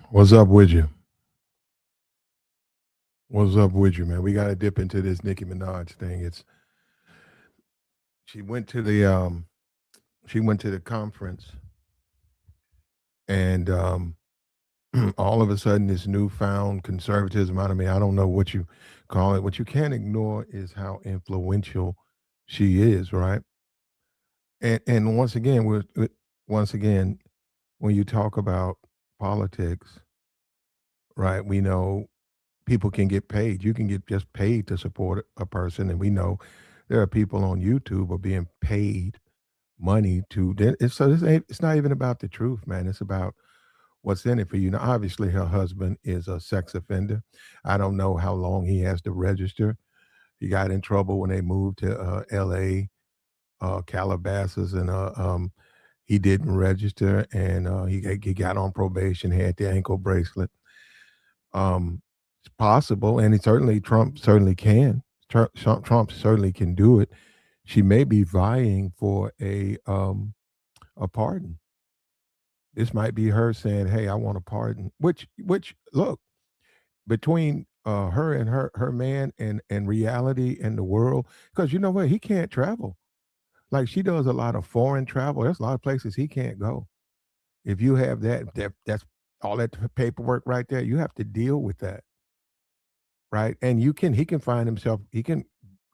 What's up with you? What's up with you, man? We got to dip into this Nicki Minaj thing. It's she went to the she went to the conference and all of a sudden this newfound conservatism out of me. I don't know what you call it. What you can't ignore is how influential she is, right? And once again, once again when you talk about politics, right? We know people can get paid. You can get just paid to support a person, and we know there are people on YouTube are being paid money to. So this ain't. It's not even about the truth, man. It's about what's in it for you. Now, obviously, her husband is a sex offender. I don't know how long he has to register. He got in trouble when they moved to L.A., Calabasas, and he didn't register, and he got on probation, had the ankle bracelet. It's possible, and Trump certainly can. Trump certainly can do it. She may be vying for a pardon. This might be her saying, "Hey, I want a pardon." Which look, between her and her man and reality and the world, because you know what, he can't travel. Like she does a lot of foreign travel. There's a lot of places he can't go. If you have that's all that paperwork right there. You have to deal with that, right? And he can find himself, he can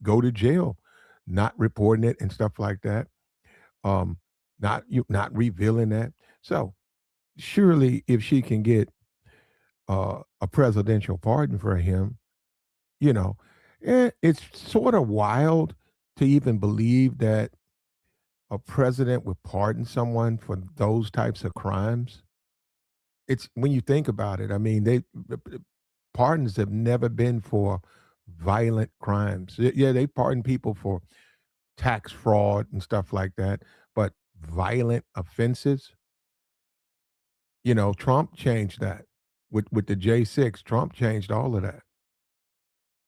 go to jail, not reporting it and stuff like that. Um, not revealing that. So surely, if she can get a presidential pardon for him, you know, it's sort of wild to even believe that a president would pardon someone for those types of crimes. It's when you think about it. I mean, pardons have never been for violent crimes. Yeah, they pardon people for tax fraud and stuff like that, but violent offenses, Trump changed that with the J6. Trump changed all of that.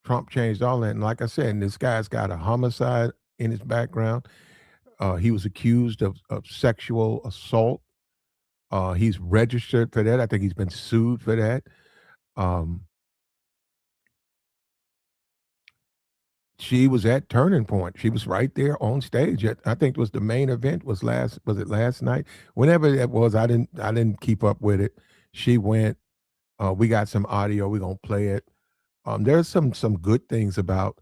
Trump changed all that, and like I said, this guy's got a homicide in his background. He was accused of sexual assault. He's registered for that. I think he's been sued for that. Um, she was at Turning Point. She was right there on stage. I think it was the main event was it last night? Whenever it was, I didn't keep up with it. She went. We got some audio. We're gonna play it. There's some good things about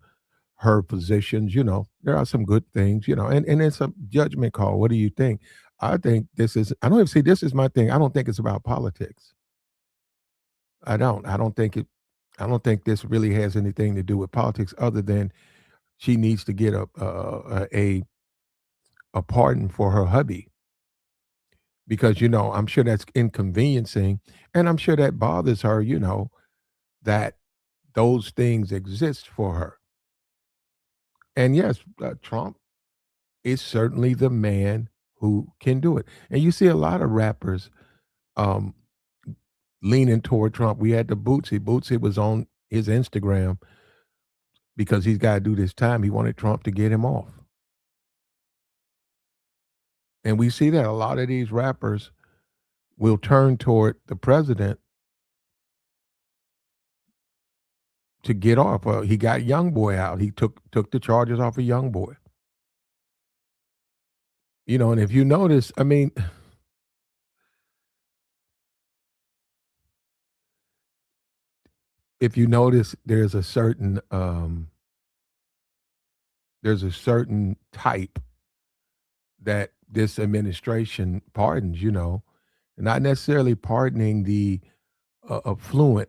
her positions. There are some good things. And it's a judgment call. What do you think? I think this is. I don't even see. This is my thing. I don't think it's about politics. I don't. I don't think it. I don't think this really has anything to do with politics, other than she needs to get a pardon for her hubby, because I'm sure that's inconveniencing, and I'm sure that bothers her. That those things exist for her. And yes, Trump is certainly the man who can do it. And you see a lot of rappers um, leaning toward Trump. We had the Bootsy. Bootsy was on his Instagram because he's got to do this time. He wanted Trump to get him off. And we see that a lot of these rappers will turn toward the president to get off. He got Young Boy out. He took the charges off of Young Boy. And if you notice, I mean, if you notice, there's a certain type that this administration pardons. Not necessarily pardoning the affluent.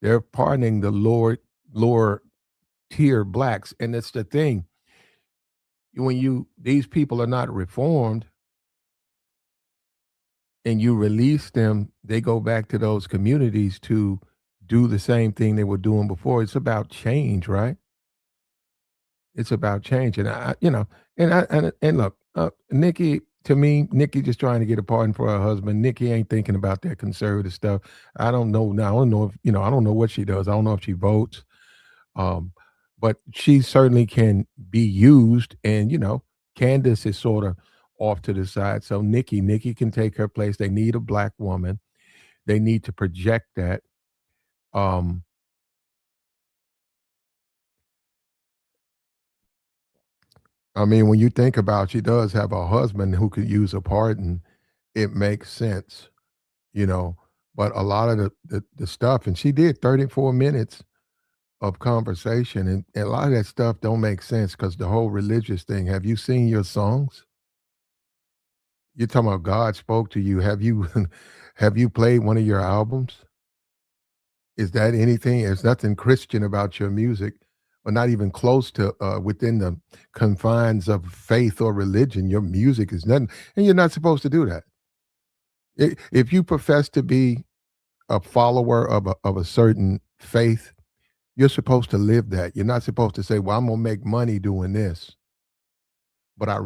They're pardoning the lower tier blacks, and that's the thing. When these people are not reformed, and you release them, they go back to those communities to do the same thing they were doing before. It's about change, right? It's about change, and and look, Nikki. To me, Nikki just trying to get a pardon for her husband. Nikki ain't thinking about that conservative stuff. I don't know now. I don't know if I don't know what she does. I don't know if she votes, um, but she certainly can be used. And Candace is sort of off to the side. So Nikki can take her place. They need a black woman. They need to project that. Um, I mean, when you think about she does have a husband who could use a pardon, it makes sense, you know. But a lot of the stuff, and she did 34 minutes of conversation, and a lot of that stuff don't make sense because the whole religious thing. Have you seen your songs? You're talking about God spoke to you. Have you have you played one of your albums? Is that anything? There's nothing Christian about your music, or not even close to within the confines of faith or religion. Your music is nothing, and you're not supposed to do that. If you profess to be a follower of a certain faith, you're supposed to live that. You're not supposed to say, "Well, I'm gonna make money doing this, but I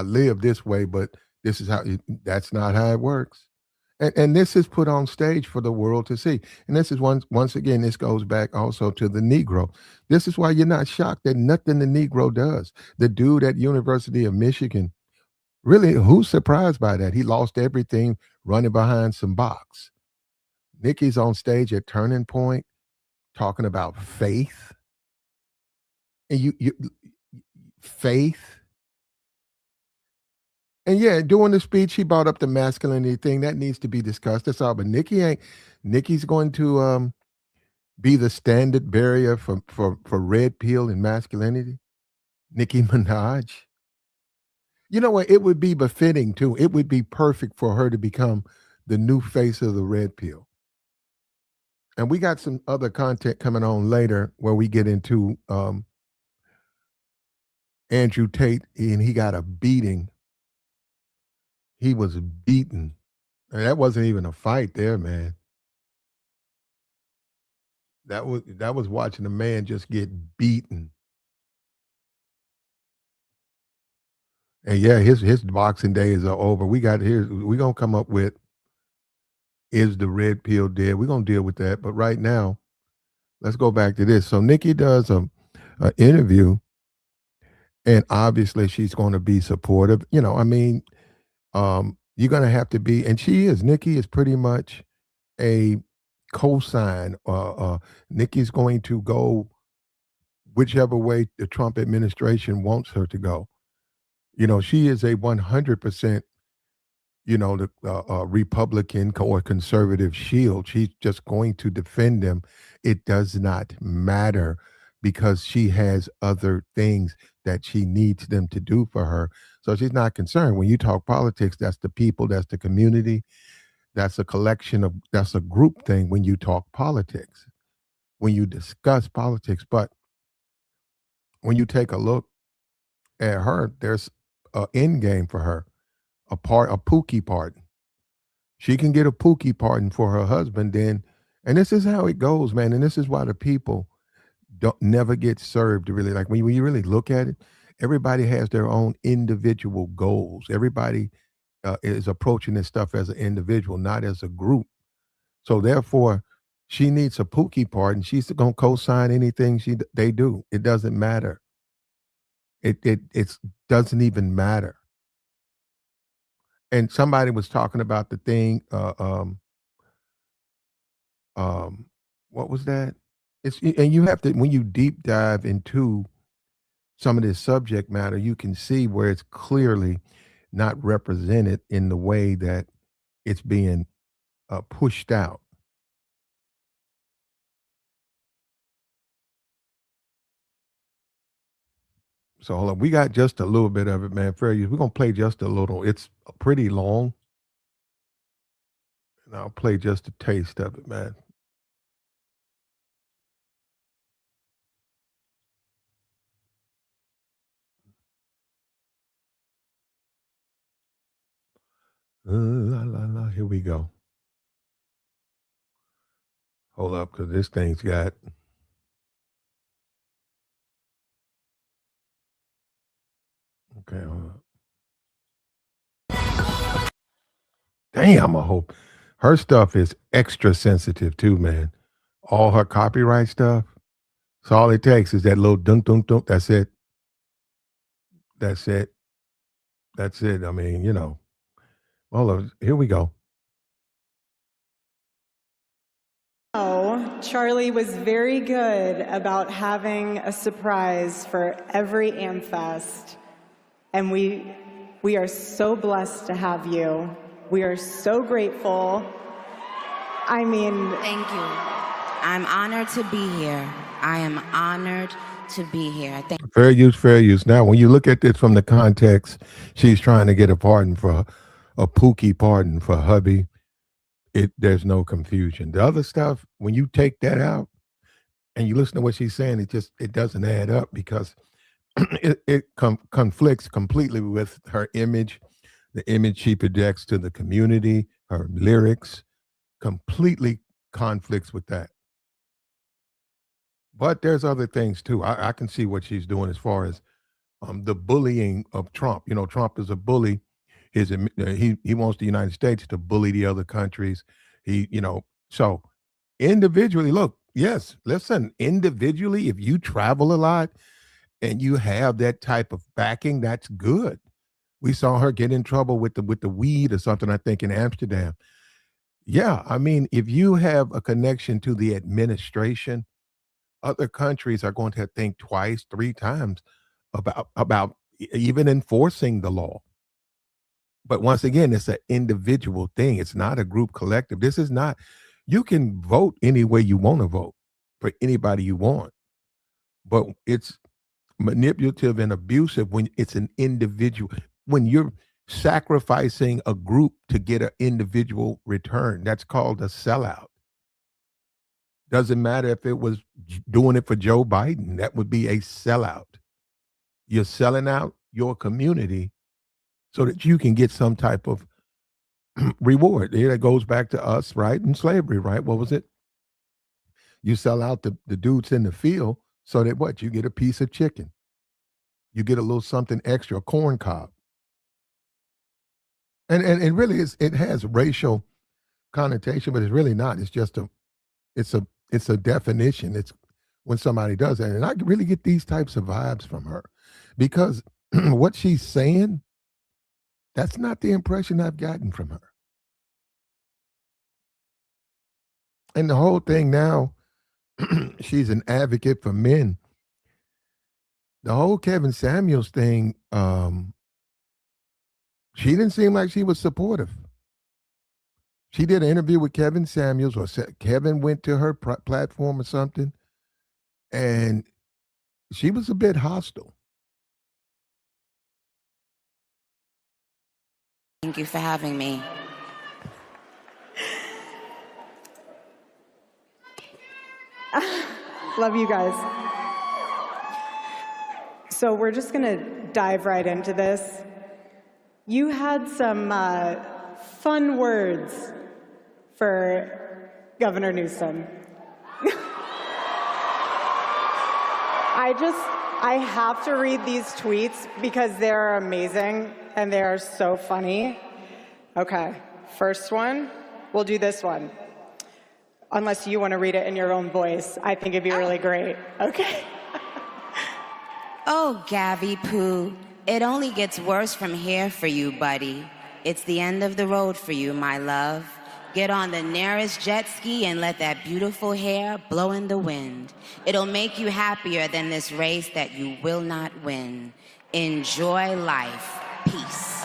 live this way." But this is how. That's not how it works. And this is put on stage for the world to see. And this is once again, this goes back also to the Negro. This is why you're not shocked that nothing the Negro does. The dude at University of Michigan, really, who's surprised by that? He lost everything running behind some box. Nikki's on stage at Turning Point talking about faith. And you faith. And yeah, during the speech, he brought up the masculinity thing. That needs to be discussed. That's all. But Nikki ain't Nikki's going to be the standard barrier for red pill and masculinity? Nicki Minaj? You know what? It would be befitting too. It would be perfect for her to become the new face of the red pill. And we got some other content coming on later where we get into Andrew Tate, and he got a beating. He was beaten. And that wasn't even a fight there, man. That was watching a man just get beaten. And yeah, his boxing days are over. We're gonna come up with, is the red pill dead? We're gonna deal with that. But right now, let's go back to this. So Nikki does a interview, and obviously she's gonna be supportive. I mean, you're gonna have to be, and she is. Nikki is pretty much a cosign. Nikki's going to go whichever way the Trump administration wants her to go. She is a 100%, the Republican or conservative shield. She's just going to defend them. It does not matter because she has other things that she needs them to do for her. So she's not concerned. When you talk politics, that's the people, that's the community, that's a group thing when you talk politics, when you discuss politics. But when you take a look at her, there's an end game for her, a Pookie pardon. She can get a Pookie pardon for her husband, then, and this is how it goes, man. And this is why the people don't never get served really. Like when you really look at it, everybody has their own individual goals. Everybody is approaching this stuff as an individual, not as a group. So therefore, she needs a Pookie pardon. She's gonna co-sign anything they do. It doesn't matter. It doesn't even matter. And somebody was talking about the thing. Um, what was that? And you have to, when you deep dive into some of this subject matter, you can see where it's clearly not represented in the way that it's being pushed out. So hold on, we got just a little bit of it, man. Fair use. We're gonna play just a little. It's pretty long, and I'll play just a taste of it, man. La, la, la. Here we go. Hold up, because this thing's got. Okay, hold up. Damn, I hope her stuff is extra sensitive too, man. All her copyright stuff. So all it takes is that little dunk dunk dunk. That's it. That's it. That's it. I mean, Well, here we go. know, Charlie was very good about having a surprise for every AmFest. And we are so blessed to have you. We are so grateful. I mean... Thank you. I'm honored to be here. I am honored to be here. Fair use, fair use. Now, when you look at this from the context, she's trying to get a pardon for a Pookie pardon for hubby. There's no confusion. The other stuff, when you take that out and you listen to what she's saying, it doesn't add up because it conflicts completely with her image, the image she projects to the community, her lyrics, completely conflicts with that. But there's other things too. I can see what she's doing as far as the bullying of Trump. You know, Trump is a bully. He wants the United States to bully the other countries. So individually, look, yes, listen, individually, if you travel a lot and you have that type of backing, that's good. We saw her get in trouble with the weed or something, I think, in Amsterdam. Yeah, I mean, if you have a connection to the administration, other countries are going to think twice, three times about even enforcing the law. But once again, it's an individual thing. It's not a group collective. This is not, you can vote any way you want to vote for anybody you want. But it's manipulative and abusive when it's an individual. When you're sacrificing a group to get an individual return, that's called a sellout. Doesn't matter if it was doing it for Joe Biden, that would be a sellout. You're selling out your community so that you can get some type of reward. It goes back to us, right? In slavery, right? What was it? You sell out the dudes in the field so that what? You get a piece of chicken. You get a little something extra, a corn cob. And really it has racial connotation, but it's really not. It's just it's a definition. It's when somebody does that. And I really get these types of vibes from her because what she's saying, that's not the impression I've gotten from her. And the whole thing now, she's an advocate for men. The whole Kevin Samuels thing, she didn't seem like she was supportive. She did an interview with Kevin Samuels, or Kevin went to her platform or something, and she was a bit hostile. Thank you for having me. Love you guys. So we're just going to dive right into this. You had some fun words for Governor Newsom. I have to read these tweets because they're amazing and they are so funny. Okay, first one, we'll do this one. Unless you want to read it in your own voice. I think it'd be really great. Okay. Oh, Gabby Poo, it only gets worse from here for you, buddy. It's the end of the road for you, my love. Get on the nearest jet ski and let that beautiful hair blow in the wind. It'll make you happier than this race that you will not win. Enjoy life. Peace.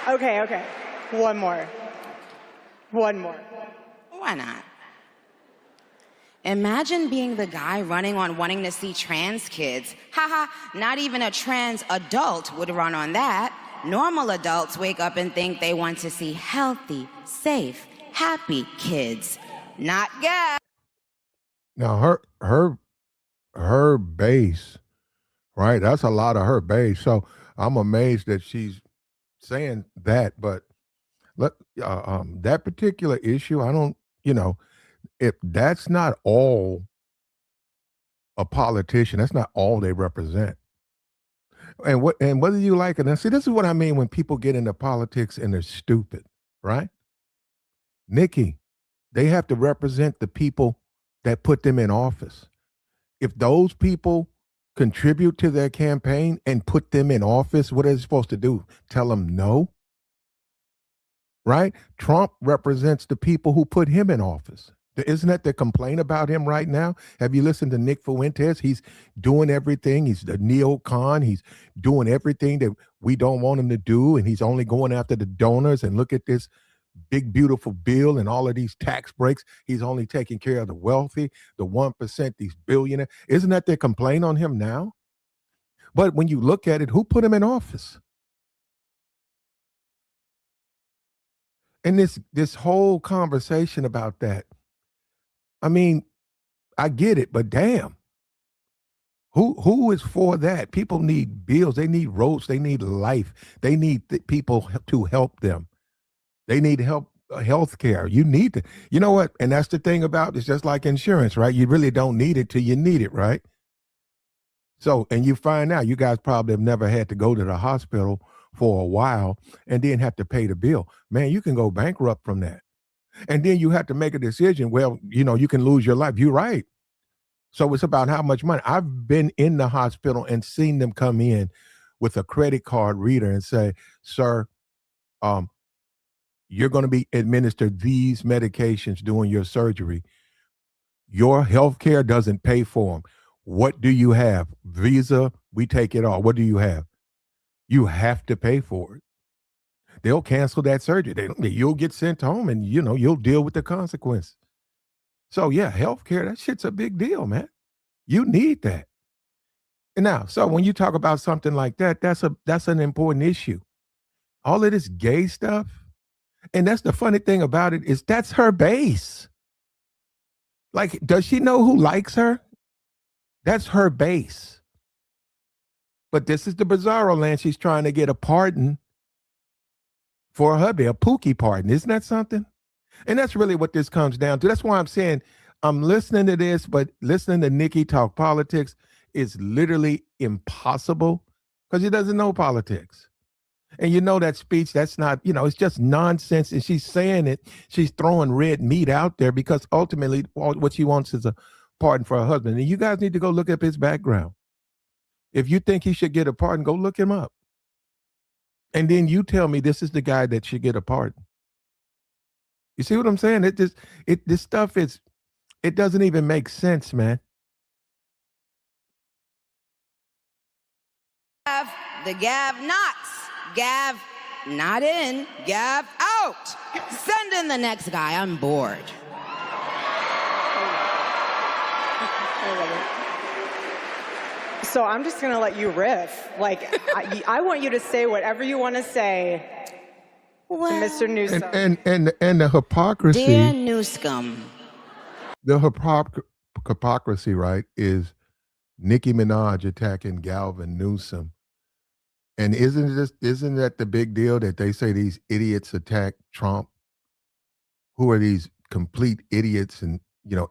Okay. One more. Why not? Imagine being the guy running on wanting to see trans kids. Haha, not even a trans adult would run on that. Normal adults wake up and think they want to see healthy, safe, happy kids. Not gay. Now her base, right? That's a lot of her base. So I'm amazed that she's saying that. But that particular issue, I don't, if that's not all a politician, that's not all they represent. And whether you like it, and see, this is what I mean when people get into politics and they're stupid, right? Nikki, they have to represent the people that put them in office. If those people contribute to their campaign and put them in office, what are they supposed to do? Tell them no? right? Trump represents the people who put him in office. Isn't that the complaint about him right now? Have you listened to Nick Fuentes? He's doing everything. He's the neocon. He's doing everything that we don't want him to do. And he's only going after the donors. And look at this big, beautiful bill and all of these tax breaks. He's only taking care of the wealthy, the 1%, these billionaires. Isn't that their complaint on him now? But when you look at it, who put him in office? And this whole conversation about that, I mean, I get it, but damn, who is for that? People need bills, they need roads, they need life, they need people to help them. They need help, health care. You need to, you know what? And that's the thing about it's just like insurance, right? You really don't need it till you need it, right? So, and you find out you guys probably have never had to go to the hospital for a while and then have to pay the bill. Man, you can go bankrupt from that. And then you have to make a decision. Well, you can lose your life. You're right. So it's about how much money. I've been in the hospital and seen them come in with a credit card reader and say, sir, you're going to be administered these medications during your surgery. Your health care doesn't pay for them. What do you have? Visa, we take it all. What do you have? You have to pay for it. They'll cancel that surgery. You'll get sent home and, you'll deal with the consequence. So, yeah, healthcare, that shit's a big deal, man. You need that. And now, so when you talk about something like that, that's an important issue. All of this gay stuff, and that's the funny thing about it is that's her base. Like, does she know who likes her? That's her base. But this is the bizarro land. She's trying to get a pardon for her hubby, a Pookie pardon. Isn't that something? And that's really what this comes down to. That's why I'm saying I'm listening to this, but listening to Nicki talk politics is literally impossible because she doesn't know politics. And that speech, that's not, it's just nonsense. And she's saying it, she's throwing red meat out there because ultimately what she wants is a pardon for her husband. And you guys need to go look up his background. If you think he should get a pardon, go look him up. And then you tell me this is the guy that should get a pardon. You see what I'm saying? This stuff it doesn't even make sense, man. The Gav Knots. Gav not in, Gav out. Send in the next guy. I'm bored. So I'm just going to let you riff. Like, I want you to say whatever you want to say to Mr. Newsom. And the hypocrisy. Dear Newscum. The hypocrisy, right, is Nicki Minaj attacking Galvin Newsom. And isn't that the big deal that they say these idiots attack Trump? Who are these complete idiots and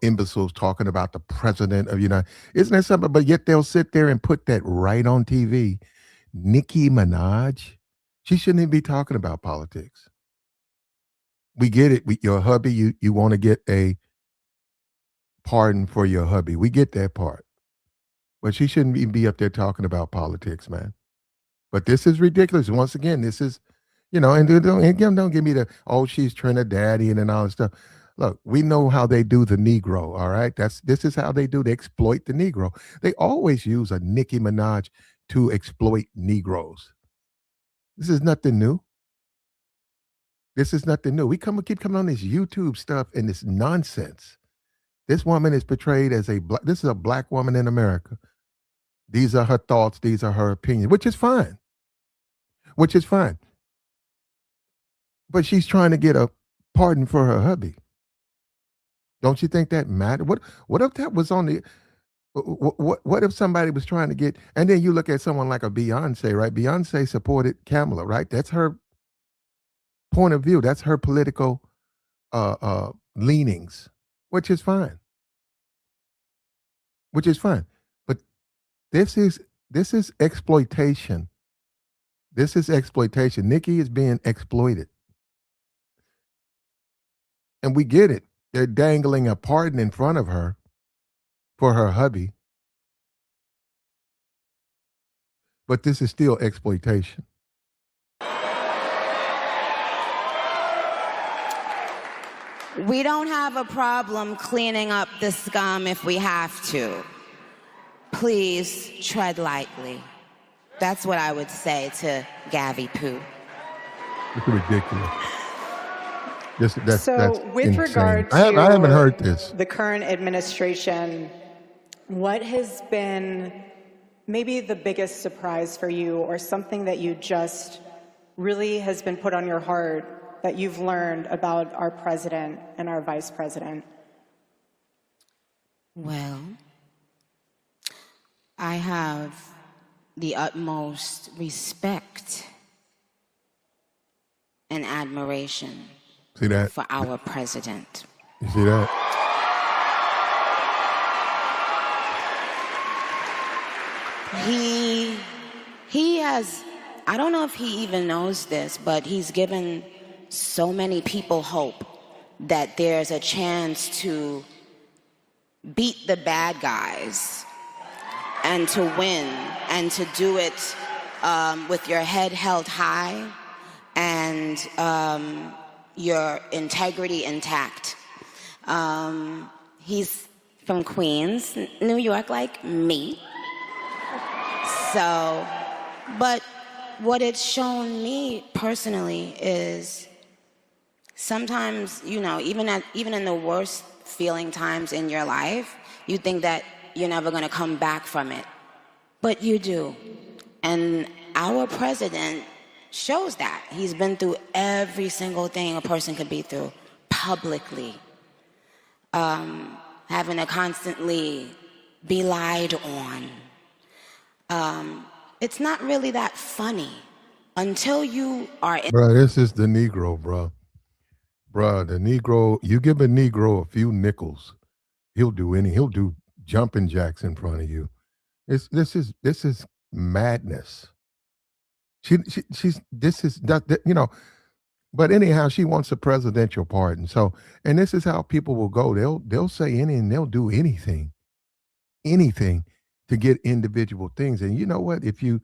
imbeciles talking about the president of the United? Isn't that something? But yet they'll sit there and put that right on TV. Nicki Minaj, she shouldn't even be talking about politics. We get it. Your hubby, you want to get a pardon for your hubby. We get that part. But she shouldn't even be up there talking about politics, man. But this is ridiculous. Once again, this is, and don't give me she's Trinidadian and all this stuff. Look, we know how they do the Negro, all right? This is how they do. They exploit the Negro. They always use a Nicki Minaj to exploit Negroes. This is nothing new. This is nothing new. We keep coming on this YouTube stuff and this nonsense. This woman is portrayed as this is a black woman in America. These are her thoughts. These are her opinions, which is fine. But she's trying to get a pardon for her hubby. Don't you think that mattered? What if that was on the? What if somebody was trying to get? And then you look at someone like a Beyonce, right? Beyonce supported Kamala, right? That's her point of view. That's her political leanings, which is fine. But this is exploitation. This is exploitation. Nicki is being exploited. And we get it. They're dangling a pardon in front of her for her hubby. But this is still exploitation. We don't have a problem cleaning up the scum if we have to. Please tread lightly. That's what I would say to Gavi Poo. It's ridiculous. That's with insane. regard to I haven't heard this. the current administration, what has been maybe the biggest surprise for you, or something that you just really has been put on your heart that you've learned about our president and our vice president? Well, I have the utmost respect and admiration See that? for our president. You see that? He has, I don't know if he even knows this, but he's given so many people hope that there's a chance to beat the bad guys and to win, and to do it with your head held high and your integrity intact. He's from Queens, New York, like me. So, but what it's shown me personally is sometimes, you know, even in the worst feeling times in your life, you think that you're never going to come back from it. But you do. And our president shows that. He's been through every single thing a person could be through publicly. Having to constantly be lied on. It's not really that funny until you are in. Bro, this is the Negro, bro. Bro, the Negro, you give a Negro a few nickels, he'll do jumping jacks in front of you. This is madness. This is that, you know, but anyhow, she wants a presidential pardon. So, and this is how people will go. They'll say anything, they'll do anything to get individual things. And you know what? If you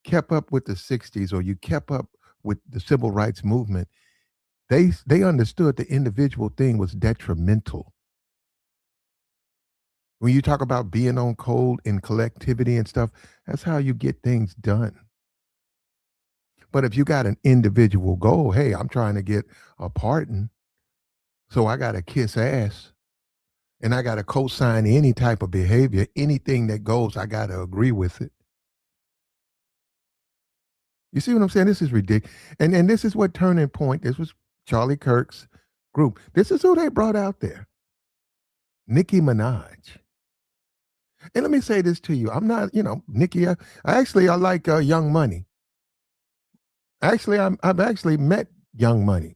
kept up with the 60s, or you kept up with the civil rights movement, they understood the individual thing was detrimental. When you talk about being on code and collectivity and stuff, that's how you get things done. But if you got an individual goal, hey, I'm trying to get a pardon, so I got to kiss ass, and I got to co-sign any type of behavior, anything that goes, I got to agree with it. You see what I'm saying? This is ridiculous. And this is what Turning Point, this was Charlie Kirk's group. This is who they brought out there. Nicki Minaj. And let me say this to you. I'm not, Nicki, I like Young Money. Actually, I've actually met Young Money.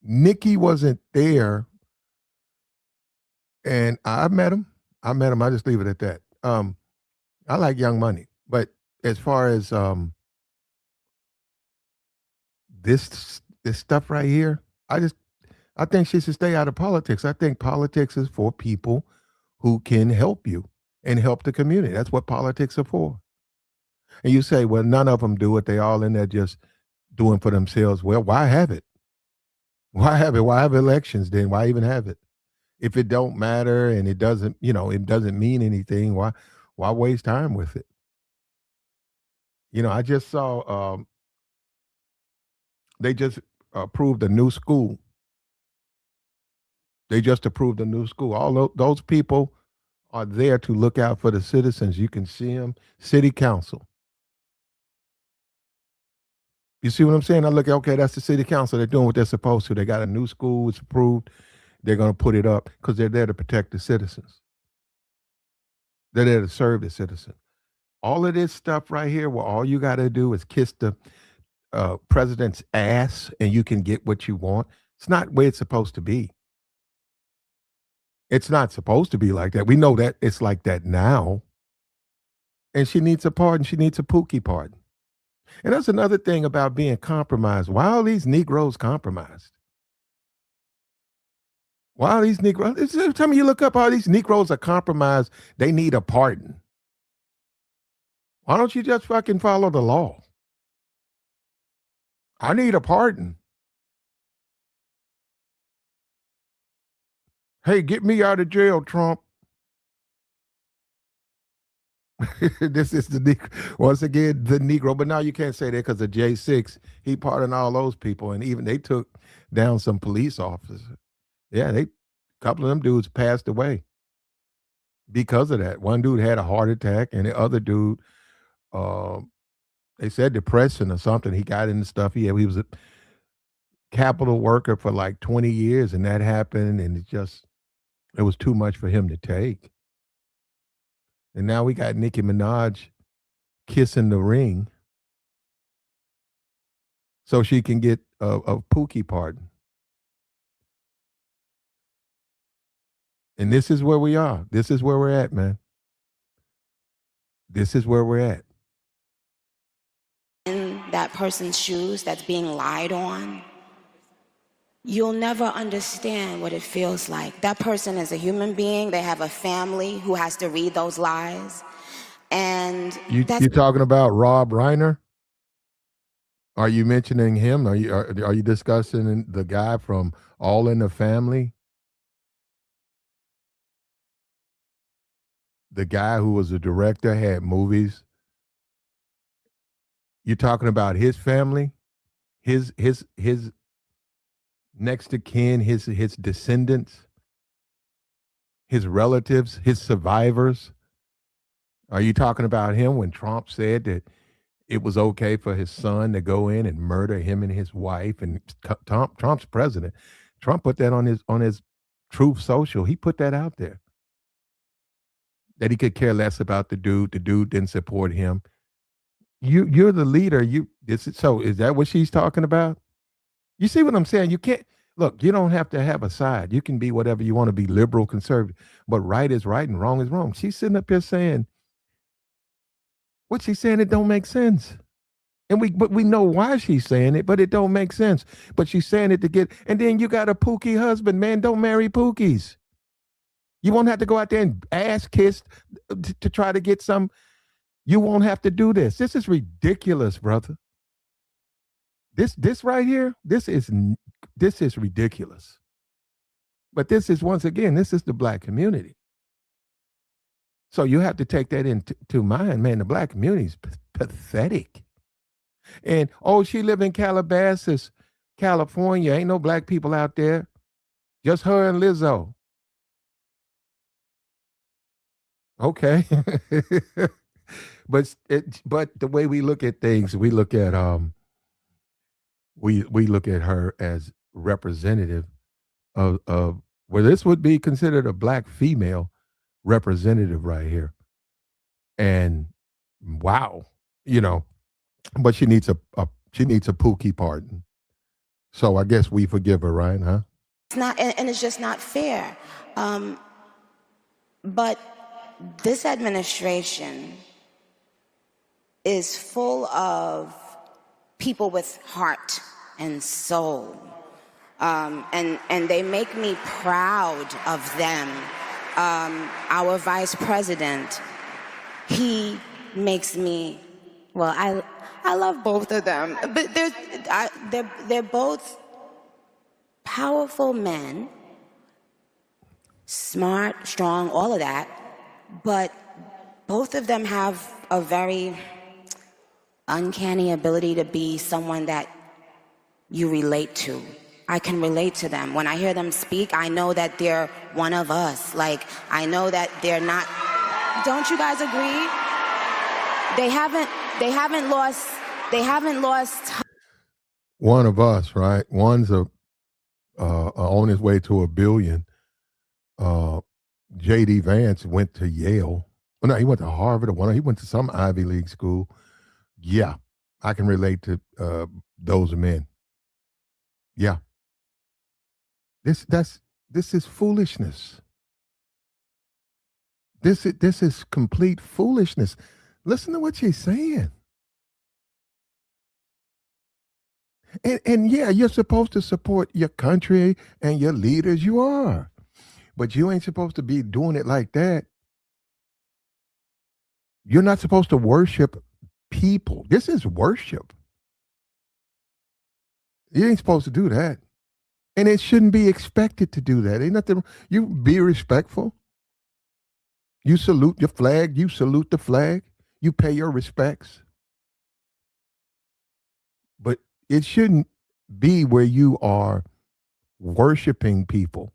Nicki wasn't there, and I met him. I just leave it at that. I like Young Money, but as far as this stuff right here, I think she should stay out of politics. I think politics is for people who can help you and help the community. That's what politics are for. And you say, well, none of them do it. They all in there just doing for themselves. Well, why have it? Why have it? Why have elections then? Why even have it? If it don't matter and it doesn't, it doesn't mean anything, why waste time with it? I just saw they just approved a new school. They just approved a new school. All those people are there to look out for the citizens. You can see them. City council. You see what I'm saying? I look, okay, that's the city council. They're doing what they're supposed to. They got a new school. It's approved. They're going to put it up because they're there to protect the citizens. They're there to serve the citizens. All of this stuff right here, where all you got to do is kiss the president's ass and you can get what you want. It's not where it's supposed to be. It's not supposed to be like that. We know that it's like that now. And she needs a pardon. She needs a Pookie pardon. And that's another thing about being compromised. Why are these Negroes compromised? Why are these Negroes? Every time you look up, all these Negroes are compromised. They need a pardon. Why don't you just fucking follow the law? I need a pardon. Hey, get me out of jail, Trump. This is the Negro. Once again, the Negro. But now you can't say that because of J6. He pardoned all those people, and even they took down some police officers. Yeah, a couple of them dudes passed away because of that. One dude had a heart attack, and the other dude, uh, they said depression or something. He got into stuff. He was a capital worker for like 20 years, and that happened, and it was too much for him to take. And now we got Nicki Minaj kissing the ring so she can get a Pookie pardon. And this is where we are. This is where we're at, man. This is where we're at. In that person's shoes that's being lied on, you'll never understand what it feels like. That person is a human being. They have a family who has to read those lies. And you talking about Rob Reiner? Are you mentioning him? Are you discussing the guy from All in the Family? The guy who was a director, had movies. You're talking about his family, his next to kin, his descendants, his relatives, his survivors. Are you talking about him when Trump said that it was okay for his son to go in and murder him and his wife? And Trump's president. Trump put that on his Truth Social. He put that out there. That he could care less about the dude. The dude didn't support him. You're the leader. Is that what she's talking about? You see what I'm saying? You can't look, you don't have to have a side. You can be whatever you want to be, liberal, conservative, but right is right and wrong is wrong. She's sitting up here saying what she's saying, it don't make sense. And we know why she's saying it, but it don't make sense. But she's saying it to get, and then you got a Pookie husband, man. Don't marry Pookies. You won't have to go out there and ass kiss to try to get some. You won't have to do this. This is ridiculous, brother. This right here, this is ridiculous. But this is, once again, this is the black community. So you have to take that into mind, man. The black community is pathetic. And she live in Calabasas, California. Ain't no black people out there. Just her and Lizzo. Okay. but the way we look at things, we look at we look at her as representative of where this would be considered a black female representative right here. And wow, but she needs a Pookie pardon. So I guess we forgive her, right? Huh? it's not, and it's just not fair. But this administration is full of people with heart and soul. And they make me proud of them. Our vice president, he makes me, well, I love both of them, but they're both powerful men, smart, strong, all of that, but both of them have a very uncanny ability to be someone that you relate to. I can relate to them. When I hear them speak, I know that they're one of us. Like, I know that they're not. Don't you guys agree? They haven't lost. One of us, right? One's on his way to $1 billion. J.D. Vance went to Yale. Well, no, he went to Harvard or he went to some Ivy League school. Yeah, I can relate to those men. Yeah. This is foolishness. This is complete foolishness. Listen to what she's saying. And yeah, you're supposed to support your country and your leaders. You are. But you ain't supposed to be doing it like that. You're not supposed to worship people. This is worship. You ain't supposed to do that. And it shouldn't be expected to do that. Ain't nothing. You be respectful. You salute your flag. You salute the flag. You pay your respects. But it shouldn't be where you are worshiping people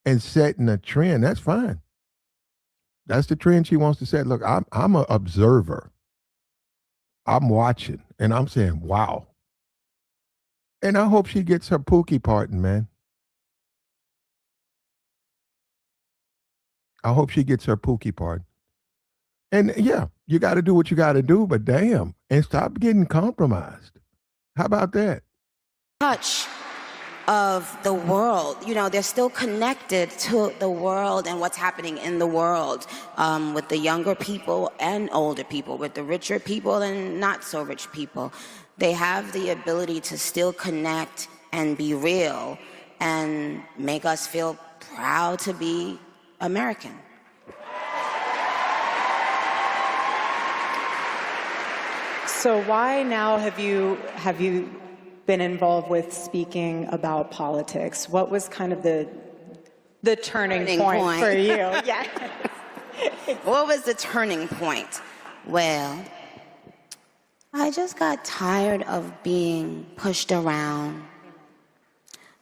and setting a trend. That's fine. That's the trend she wants to set. Look, I'm an observer. I'm watching and I'm saying, wow. And I hope she gets her Pookie pardon, man. I hope she gets her Pookie pardon. And yeah, you got to do what you got to do, but damn, and stop getting compromised. How about that? Touch of the world. You know, they're still connected to the world and what's happening in the world, with the younger people and older people, with the richer people and not so rich people. They have the ability to still connect and be real and make us feel proud to be American. So why now have you been involved with speaking about politics? What was kind of the turning point for you? Yeah. What was the turning point? Well, I just got tired of being pushed around.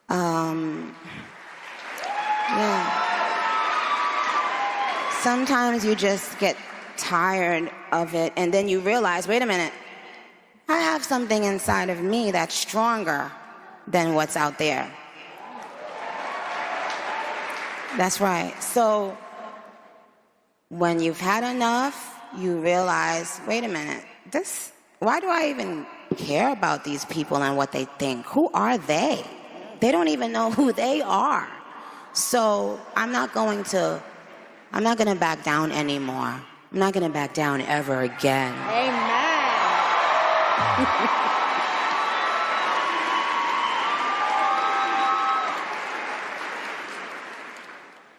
Yeah. Sometimes you just get tired of it, and then you realize, wait a minute, I have something inside of me that's stronger than what's out there. That's right. So when you've had enough, you realize, wait a minute, why do I even care about these people and what they think? Who are they? They don't even know who they are. So I'm not going to back down anymore. I'm not going to back down ever again. Amen.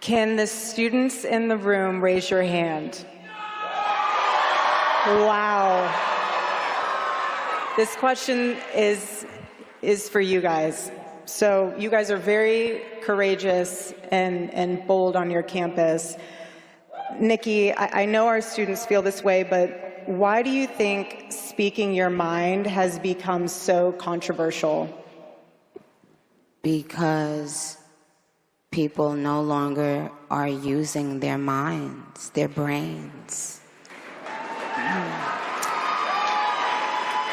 Can the students in the room raise your hand? Wow. This question is for you guys. So you guys are very courageous and bold on your campus. Nicki, I know our students feel this way, but why do you think speaking your mind has become so controversial? Because people no longer are using their minds, their brains.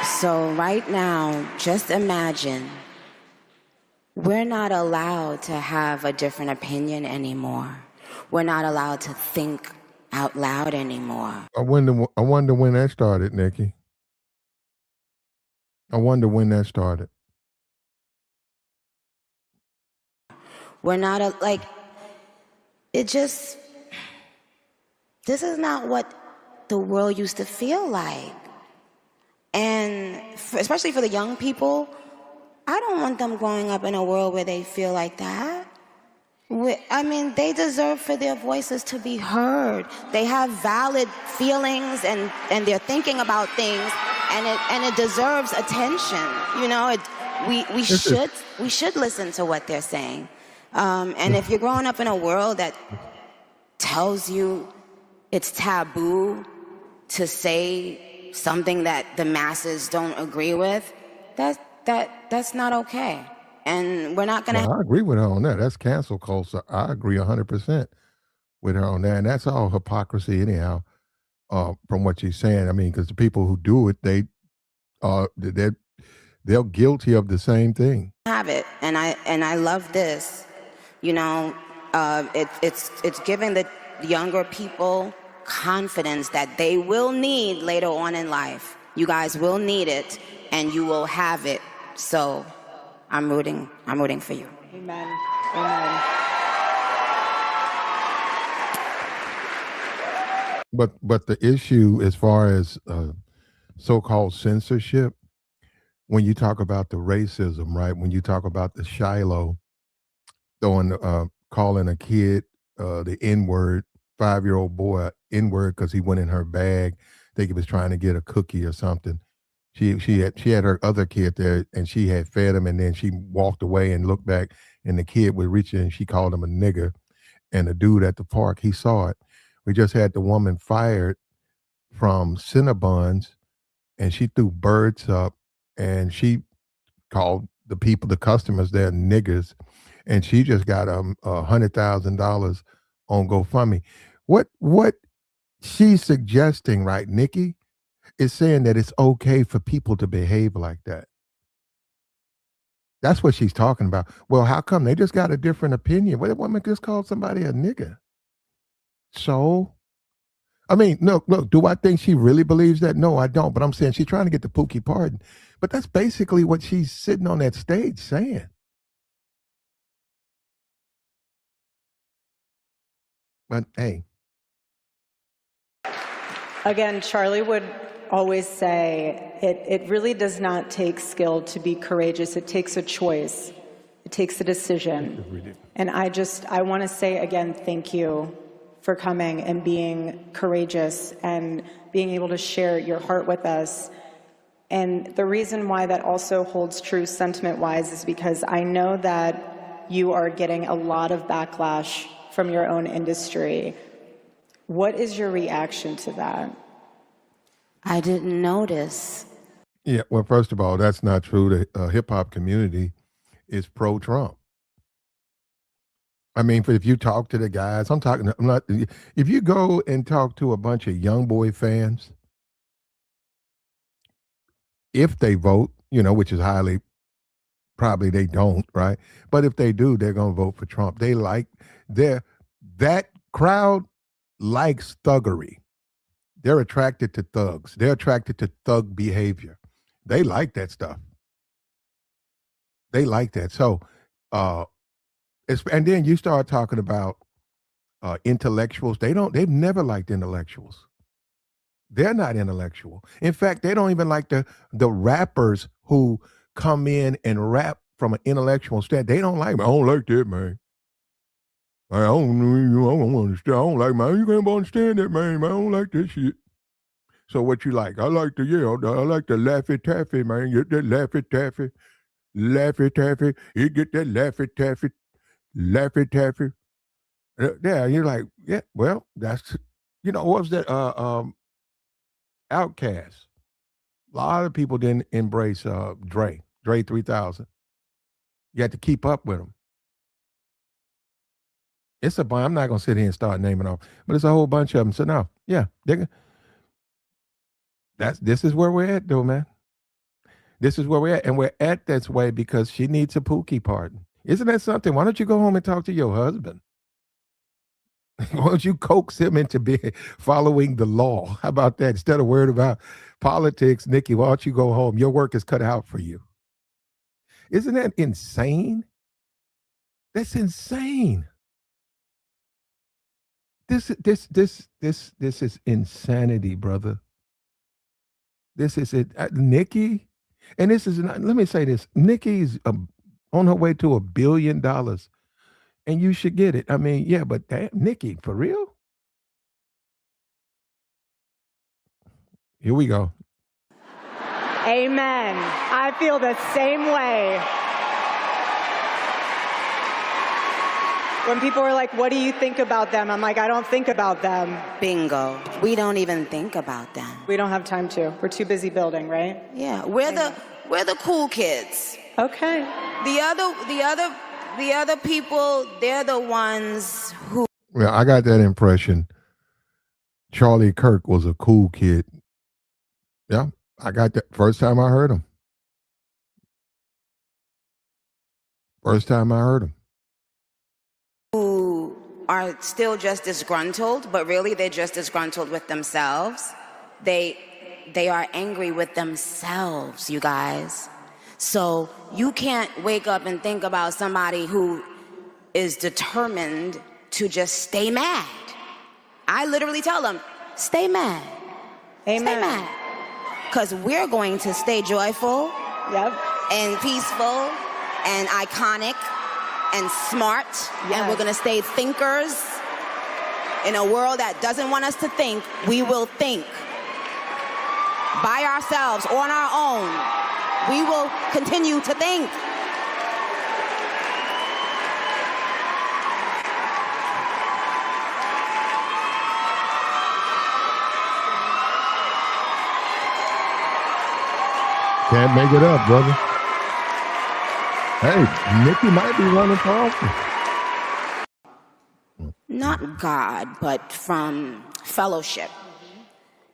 So right now, just imagine, we're not allowed to have a different opinion anymore. We're not allowed to think out loud anymore. I wonder when that started, Nicki. I wonder when that started. We're not this is not what the world used to feel like. And especially for the young people, I don't want them growing up in a world where they feel like that. I mean, they deserve for their voices to be heard. They have valid feelings and they're thinking about things, and it deserves attention. You know, we should listen to what they're saying. And if you're growing up in a world that tells you it's taboo to say something that the masses don't agree with, that's not okay. And we're not gonna. Well, I agree with her on that. That's cancel culture. I agree 100% with her on that, and that's all hypocrisy, anyhow. From what she's saying, I mean, because the people who do it, they're guilty of the same thing. Have it, and I love this. You know, it's giving the younger people confidence that they will need later on in life. You guys will need it, and you will have it. So I'm rooting for you. Amen. Amen. But the issue, as far as so-called censorship, when you talk about the racism, right? When you talk about the Shiloh calling a kid the N-word, 5-year-old boy N-word because he went in her bag, I think he was trying to get a cookie or something. She had her other kid there, and she had fed him, and then she walked away and looked back, and the kid was reaching, and she called him a nigger. And the dude at the park, he saw it. We just had the woman fired from Cinnabons, and she threw birds up, and she called the customers there niggers, and she just got $100,000 on GoFundMe. What she's suggesting, right, Nicki, is saying that it's okay for people to behave like that. That's what she's talking about. Well, how come they just got a different opinion? What, a woman just called somebody a nigger? So, I mean, look, do I think she really believes that? No, I don't. But I'm saying she's trying to get the Pookie pardon. But that's basically what she's sitting on that stage saying. But hey. Again, Charlie would always say it really does not take skill to be courageous. It takes a choice. It takes a decision. And I want to say again, thank you for coming and being courageous and being able to share your heart with us. And the reason why that also holds true sentiment-wise is because I know that you are getting a lot of backlash from your own industry. What is your reaction to that? I didn't notice. Yeah, well, first of all, that's not true. The hip-hop community is pro-Trump. I mean, if you talk to the guys, if you go and talk to a bunch of young boy fans, if they vote, which is highly, probably they don't, right? But if they do, they're going to vote for Trump. That crowd likes thuggery. They're attracted to thugs. They're attracted to thug behavior. They like that stuff. They like that. So, and then you start talking about intellectuals. They've never liked intellectuals. They're not intellectual. In fact, they don't even like the rappers who come in and rap from an intellectual stand. They don't like, I don't like that, man. I don't understand. I don't like, man. You can't understand that, man. I don't like that shit. So what you like? I like the Laffy Taffy, man. Get that Laffy Taffy. Laffy Taffy. You get that Laffy Taffy. Laffy Taffy. Yeah, you're like, yeah, well, that's, what was that? Outkast. A lot of people didn't embrace Dre 3000. You had to keep up with him. It's a bunch. I'm not going to sit here and start naming off, but it's a whole bunch of them. So no, yeah, this is where we're at, though, man. This is where we're at, and we're at this way because she needs a Pookie pardon. Isn't that something? Why don't you go home and talk to your husband? Why don't you coax him into following the law? How about that? Instead of worried about politics, Nicki, why don't you go home? Your work is cut out for you. Isn't that insane? That's insane. This is insanity, brother. This is it. Nicki, and this is not, let me say this. Nicki's on her way to $1 billion, and you should get it. I mean, yeah, but damn, Nicki, for real? Here we go. Amen. I feel the same way. When people are like, what do you think about them? I'm like, I don't think about them. Bingo. We don't even think about them. We don't have time to. We're too busy building, right? Yeah, we're the cool kids. Okay. The other people, they're the ones who. Well, I got that impression. Charlie Kirk was a cool kid. Yeah, I got that first time I heard him. First time I heard him. Who are still just disgruntled, but really they're just disgruntled with themselves. They are angry with themselves, you guys. So you can't wake up and think about somebody who is determined to just stay mad. I literally tell them, stay mad. Amen. Stay mad. Because we're going to stay joyful, and peaceful and iconic and smart, and we're going to stay thinkers. In a world that doesn't want us to think, we will think. by ourselves, on our own, we will continue to think. Can't make it up, brother. Hey, Nicki might be running for office. Not God, but from fellowship.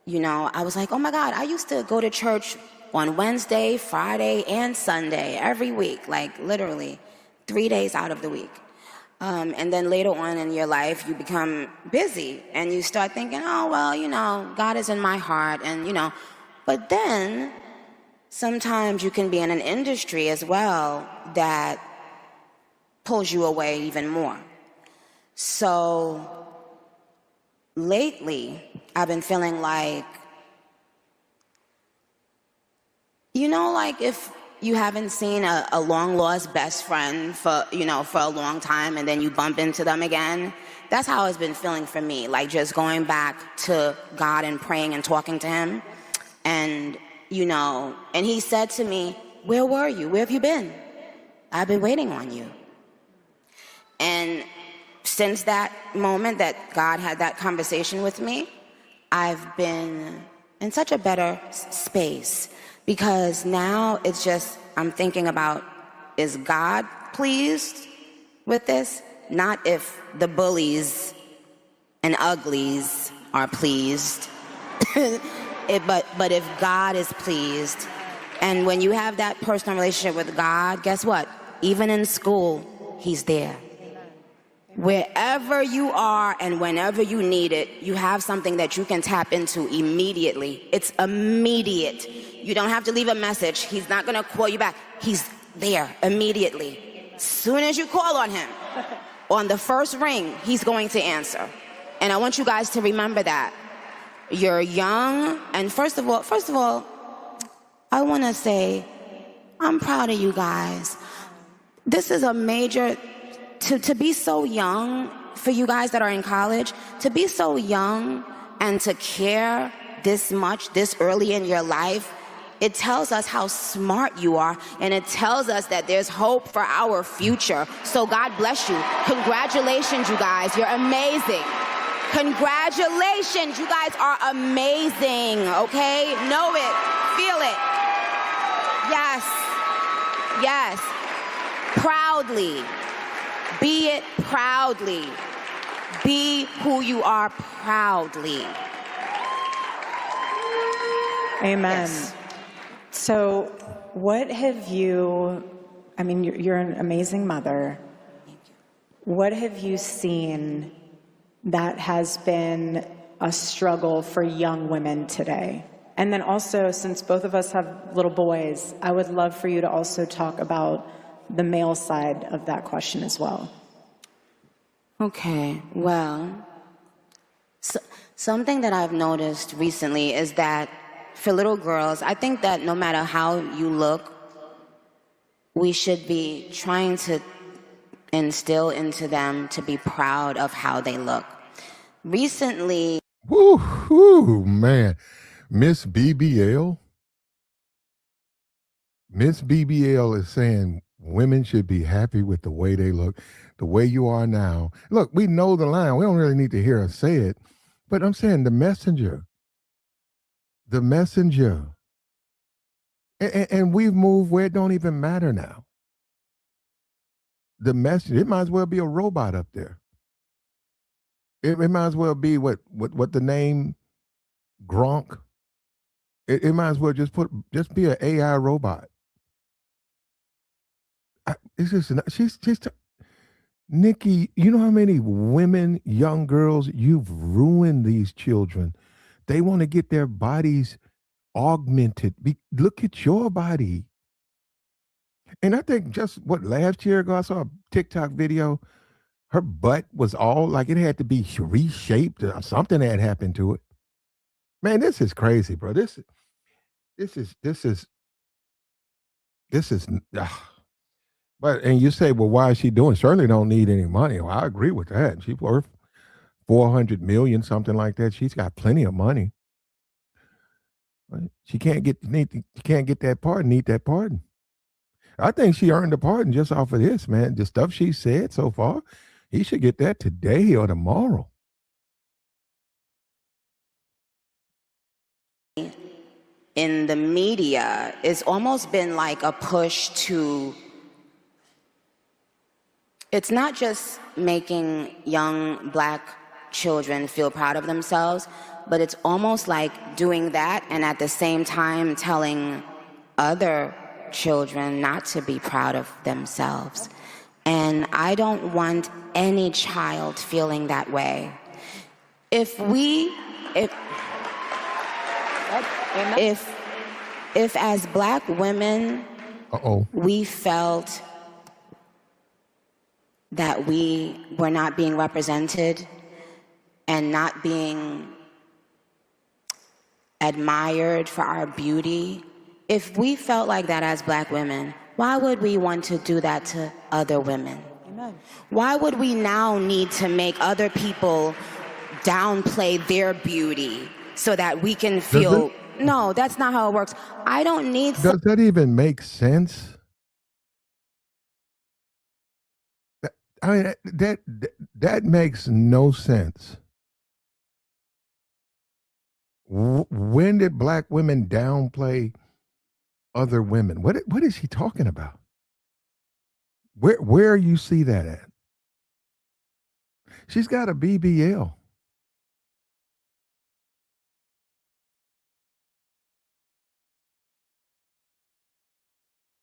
You know, I was like, oh my God, I used to go to church on Wednesday, Friday, and Sunday every week, like literally 3 days out of the week. And then later on in your life, you become busy and you start thinking, oh, well, you know, God is in my heart and, you know, but then sometimes you can be in an industry as well that pulls you away even more. So lately, I've been feeling like, you know, like if you haven't seen a long lost best friend for a long time and then you bump into them again, that's how it's been feeling for me. Like just going back to God and praying and talking to him. And you know, and he said to me, where were you? Where have you been? I've been waiting on you. And since that moment that God had that conversation with me, I've been in such a better space because now it's just, I'm thinking about, is God pleased with this? Not if the bullies and uglies are pleased. But if God is pleased, and when you have that personal relationship with God, guess what? Even in school, he's there. Wherever you are and whenever you need it, you have something that you can tap into immediately. It's immediate. You don't have to leave a message. He's not going to call you back. He's there immediately. As soon as you call on him, on the first ring, he's going to answer. And I want you guys to remember that. You're young, and first of all, I want to say, I'm proud of you guys. This is a major, to be so young, for you guys that are in college, to be so young and to care this much, this early in your life, it tells us how smart you are, and it tells us that there's hope for our future. So God bless you. Congratulations, you guys. You're amazing. Congratulations, you guys are amazing, okay? Know it, feel it. Yes, yes. Proudly, be it proudly. Be who you are proudly. Amen. Yes. So what have you, I mean, you're an amazing mother. Thank you. What have you seen that has been a struggle for young women today? And then also, since both of us have little boys, I would love for you to also talk about the male side of that question as well. Okay, well, something that I've noticed recently is that for little girls, I think that no matter how you look, we should be trying to instill into them to be proud of how they look. Recently, Woo, man. Miss BBL is saying women should be happy with the way they look, the way you are now. Look, we know the line. We don't really need to hear her say it, but I'm saying the messenger. And we've moved where it don't even matter now. The messenger, it might as well be a robot up there. It might as well be what the name Gronk. It might as well just be an AI robot. It's just she's Nicki. You know how many women, young girls, you've ruined these children. They want to get their bodies augmented. Look at your body. And I think just last year ago, I saw a TikTok video. Her butt was all like it had to be reshaped or something had happened to it. Man, this is crazy, bro. This is but and you say, well, why is she doing? Certainly don't need any money. Well, I agree with that. She's worth 400 million, something like that. She's got plenty of money. She can't get that pardon. Need that pardon. I think she earned the pardon just off of this, man. The stuff she said so far, he should get that today or tomorrow. In the media, it's almost been like a push to, it's not just making young Black children feel proud of themselves, but it's almost like doing that and at the same time telling other children not to be proud of themselves. And I don't want any child feeling that way. If as Black women, we felt that we were not being represented and not being admired for our beauty, if we felt like that as Black women, why would we want to do that to other women? Amen. Why would we now need to make other people downplay their beauty so that we can feel, no, that's not how it works. I don't need... Does that even make sense? I mean, that makes no sense. When did Black women downplay other women? What is he talking about? Where you see that at? She's got a BBL.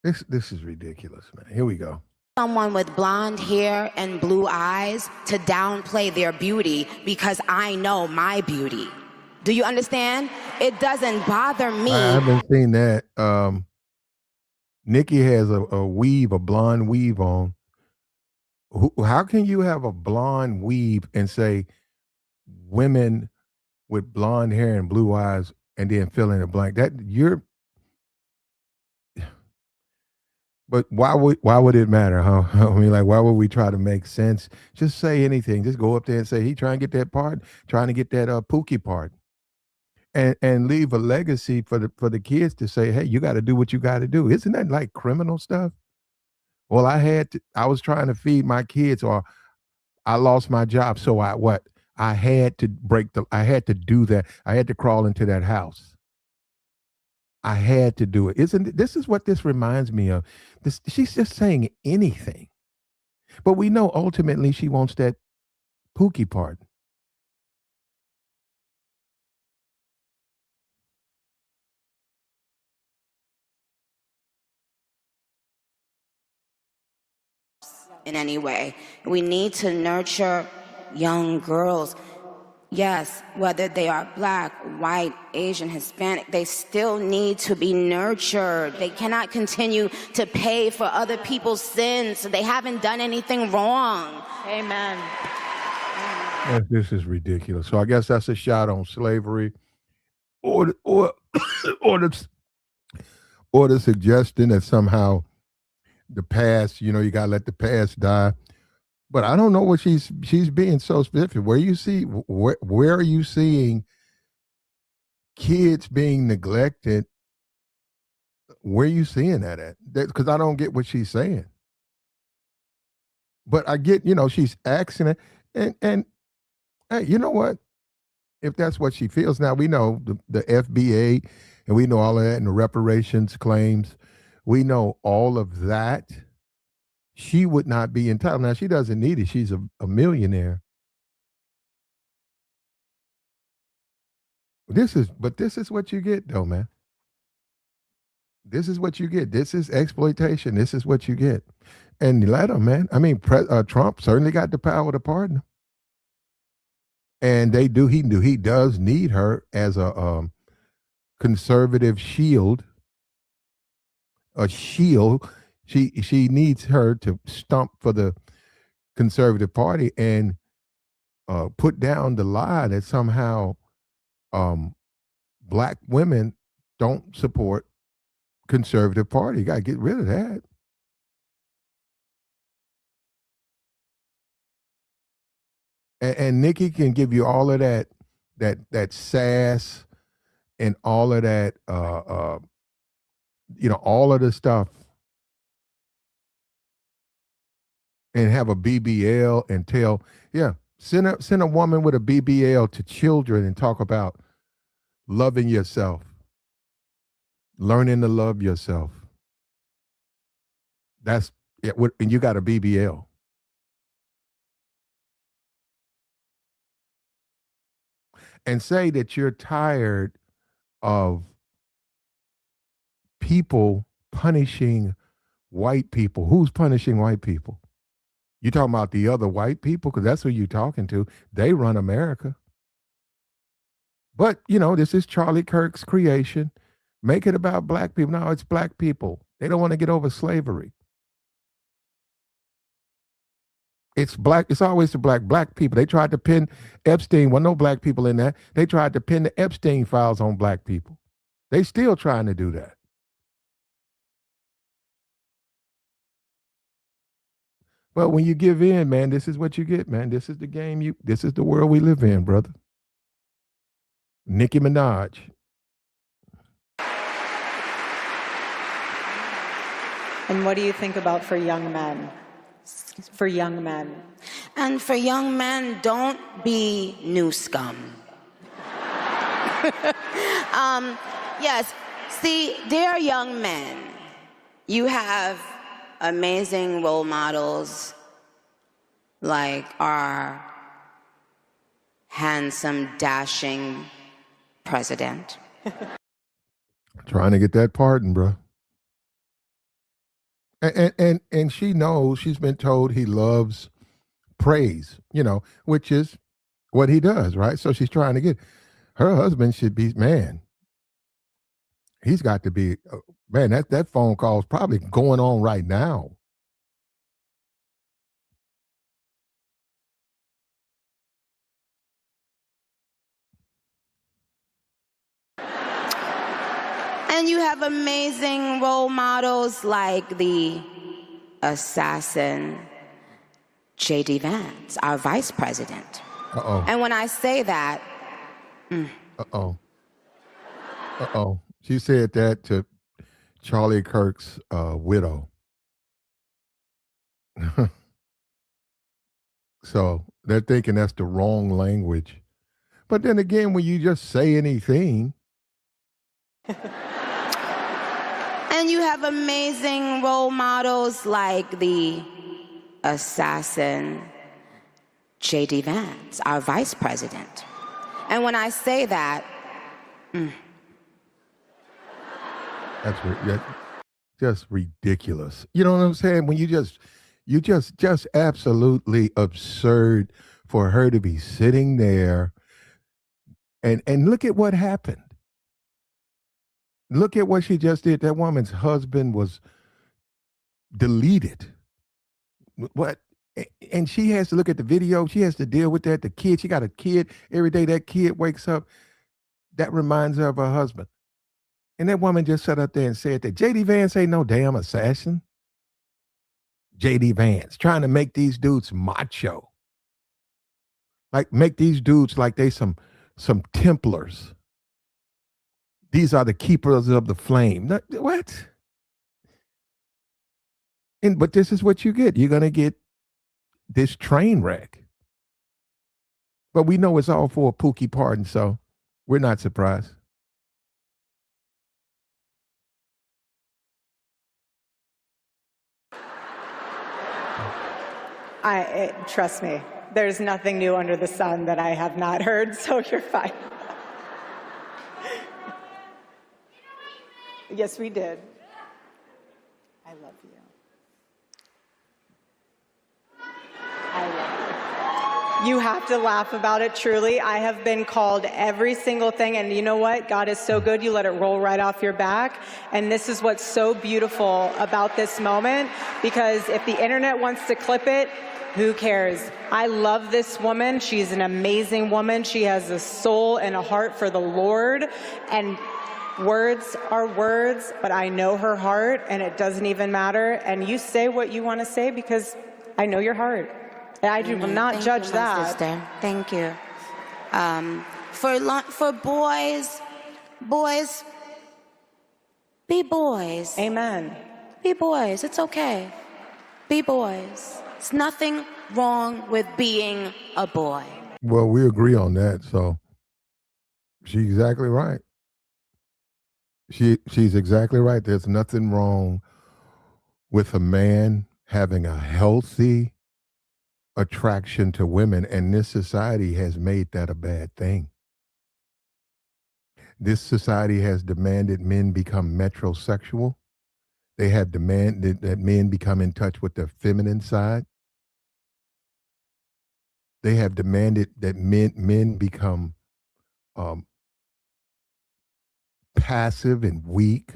This is ridiculous, man. Here we go. Someone with blonde hair and blue eyes to downplay their beauty because I know my beauty. Do you understand? It doesn't bother me. I haven't seen that. Nicki has a weave, a blonde weave on. How can you have a blonde weave and say women with blonde hair and blue eyes and then fill in the blank? But why would it matter, huh? I mean, like, why would we try to make sense? Just say anything. Just go up there and say, he trying to get that part, trying to get that Pookie part. And leave a legacy for the kids to say, hey, you got to do what you got to do. Isn't that like criminal stuff? Well, I was trying to feed my kids, or I lost my job. So I had to I had to do that. I had to crawl into that house. I had to do it. This is what this reminds me of. She's just saying anything. But we know ultimately she wants that Pookie part. In any way, we need to nurture young girls. Yes, whether they are Black, white, Asian, Hispanic, they still need to be nurtured. They cannot continue to pay for other people's sins. They haven't done anything wrong. Amen. This is ridiculous. So I guess that's a shot on slavery, or the suggestion that somehow the past, you got to let the past die. But I don't know what she's being so specific. Where are you seeing kids being neglected? Where are you seeing that at? Because I don't get what she's saying. But I get, she's asking it, and hey, you know what? If that's what she feels, now we know the FBA, and we know all of that, and the reparations claims, we know all of that. She would not be entitled. Now, she doesn't need it. She's a millionaire. This is what you get, though, man. This is what you get. This is exploitation. This is what you get. And let him, man. I mean, Trump certainly got the power to pardon him. And he does need her as a conservative shield. A shield. She needs her to stump for the conservative party and put down the lie that somehow Black women don't support conservative party. You got to get rid of that. And Nicki can give you all of that sass and all of that, all of the stuff, and have a BBL and tell, yeah, send a woman with a BBL to children and talk about loving yourself, learning to love yourself. That's it, and you got a BBL. And say that you're tired of people punishing white people. Who's punishing white people? You talking about the other white people? Because that's who you're talking to. They run America. But, this is Charlie Kirk's creation. Make it about black people. No, it's black people. They don't want to get over slavery. It's black. It's always the black people. They tried to pin Epstein. Well, no black people in that. They tried to pin the Epstein files on black people. They still trying to do that. But when you give in, man, this is what you get, man. This is the game. This is the world we live in, brother. Nicki Minaj. And what do you think about for young men? For young men. And for young men, don't be new scum. Yes, see, dear young men, you have amazing role models like our handsome, dashing president. Trying to get that pardon, bro. And she knows, she's been told he loves praise, which is what he does, right? So she's trying to get, her husband should be, man, he's got to be, man, that phone call is probably going on right now. And you have amazing role models like the assassin J.D. Vance, our vice president. Uh-oh. And when I say that... Uh-oh. Uh-oh. She said that to Charlie Kirk's widow. So they're thinking that's the wrong language. But then again, when you just say anything... And you have amazing role models like the assassin J.D. Vance, our vice president. And when I say that... That's just ridiculous. You know what I'm saying? When you just absolutely absurd for her to be sitting there and look at what happened. Look at what she just did. That woman's husband was deleted. What? And she has to look at the video. She has to deal with that. The kid, she got a kid. Every day that kid wakes up, that reminds her of her husband. And that woman just sat up there and said that J.D. Vance ain't no damn assassin. J.D. Vance trying to make these dudes macho. Like make these dudes like they some Templars. These are the keepers of the flame. What? But this is what you get. You're going to get this train wreck. But we know it's all for a Pookie pardon, so we're not surprised. Trust me, there's nothing new under the sun that I have not heard, so you're fine. Yes, we did. I love you. I love you. You have to laugh about it, truly. I have been called every single thing, and you know what? God is so good, you let it roll right off your back. And this is what's so beautiful about this moment, because if the internet wants to clip it, who cares? I love this woman. She's an amazing woman. She has a soul and a heart for the Lord. And words are words, but I know her heart, and it doesn't even matter. And you say what you want to say because I know your heart. And I will not judge that. Sister. Thank you. For boys, Boys, be boys. Amen. Be boys. It's okay. Be boys. It's nothing wrong with being a boy. Well, we agree on that. So she's exactly right. She's exactly right. There's nothing wrong with a man having a healthy attraction to women, and this society has made that a bad thing. This society has demanded men become metrosexual. They have demanded that men become in touch with their feminine side. They have demanded that men become passive and weak.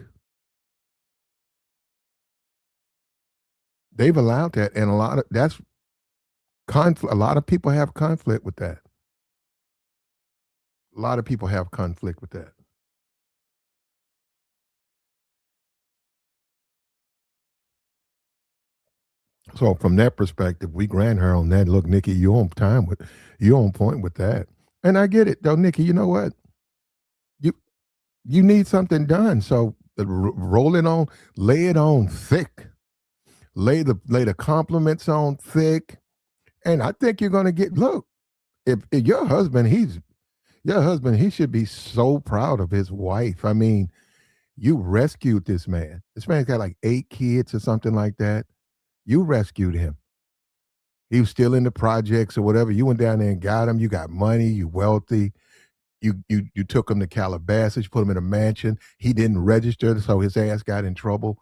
They've allowed that, and a lot of that's conflict. A lot of people have conflict with that. A lot of people have conflict with that. So from that perspective, we grant her on that. Look, Nikki, you're on point with that. And I get it though, Nikki, you know what? You you need something done. So roll it on, lay it on thick. Lay the compliments on thick. And I think you're gonna get look, if your husband, he should be so proud of his wife. I mean, you rescued this man. This man's got like 8 kids or something like that. You rescued him. He was still in the projects or whatever. You went down there and got him. You got money. You wealthy. You took him to Calabasas. You put him in a mansion. He didn't register, so his ass got in trouble.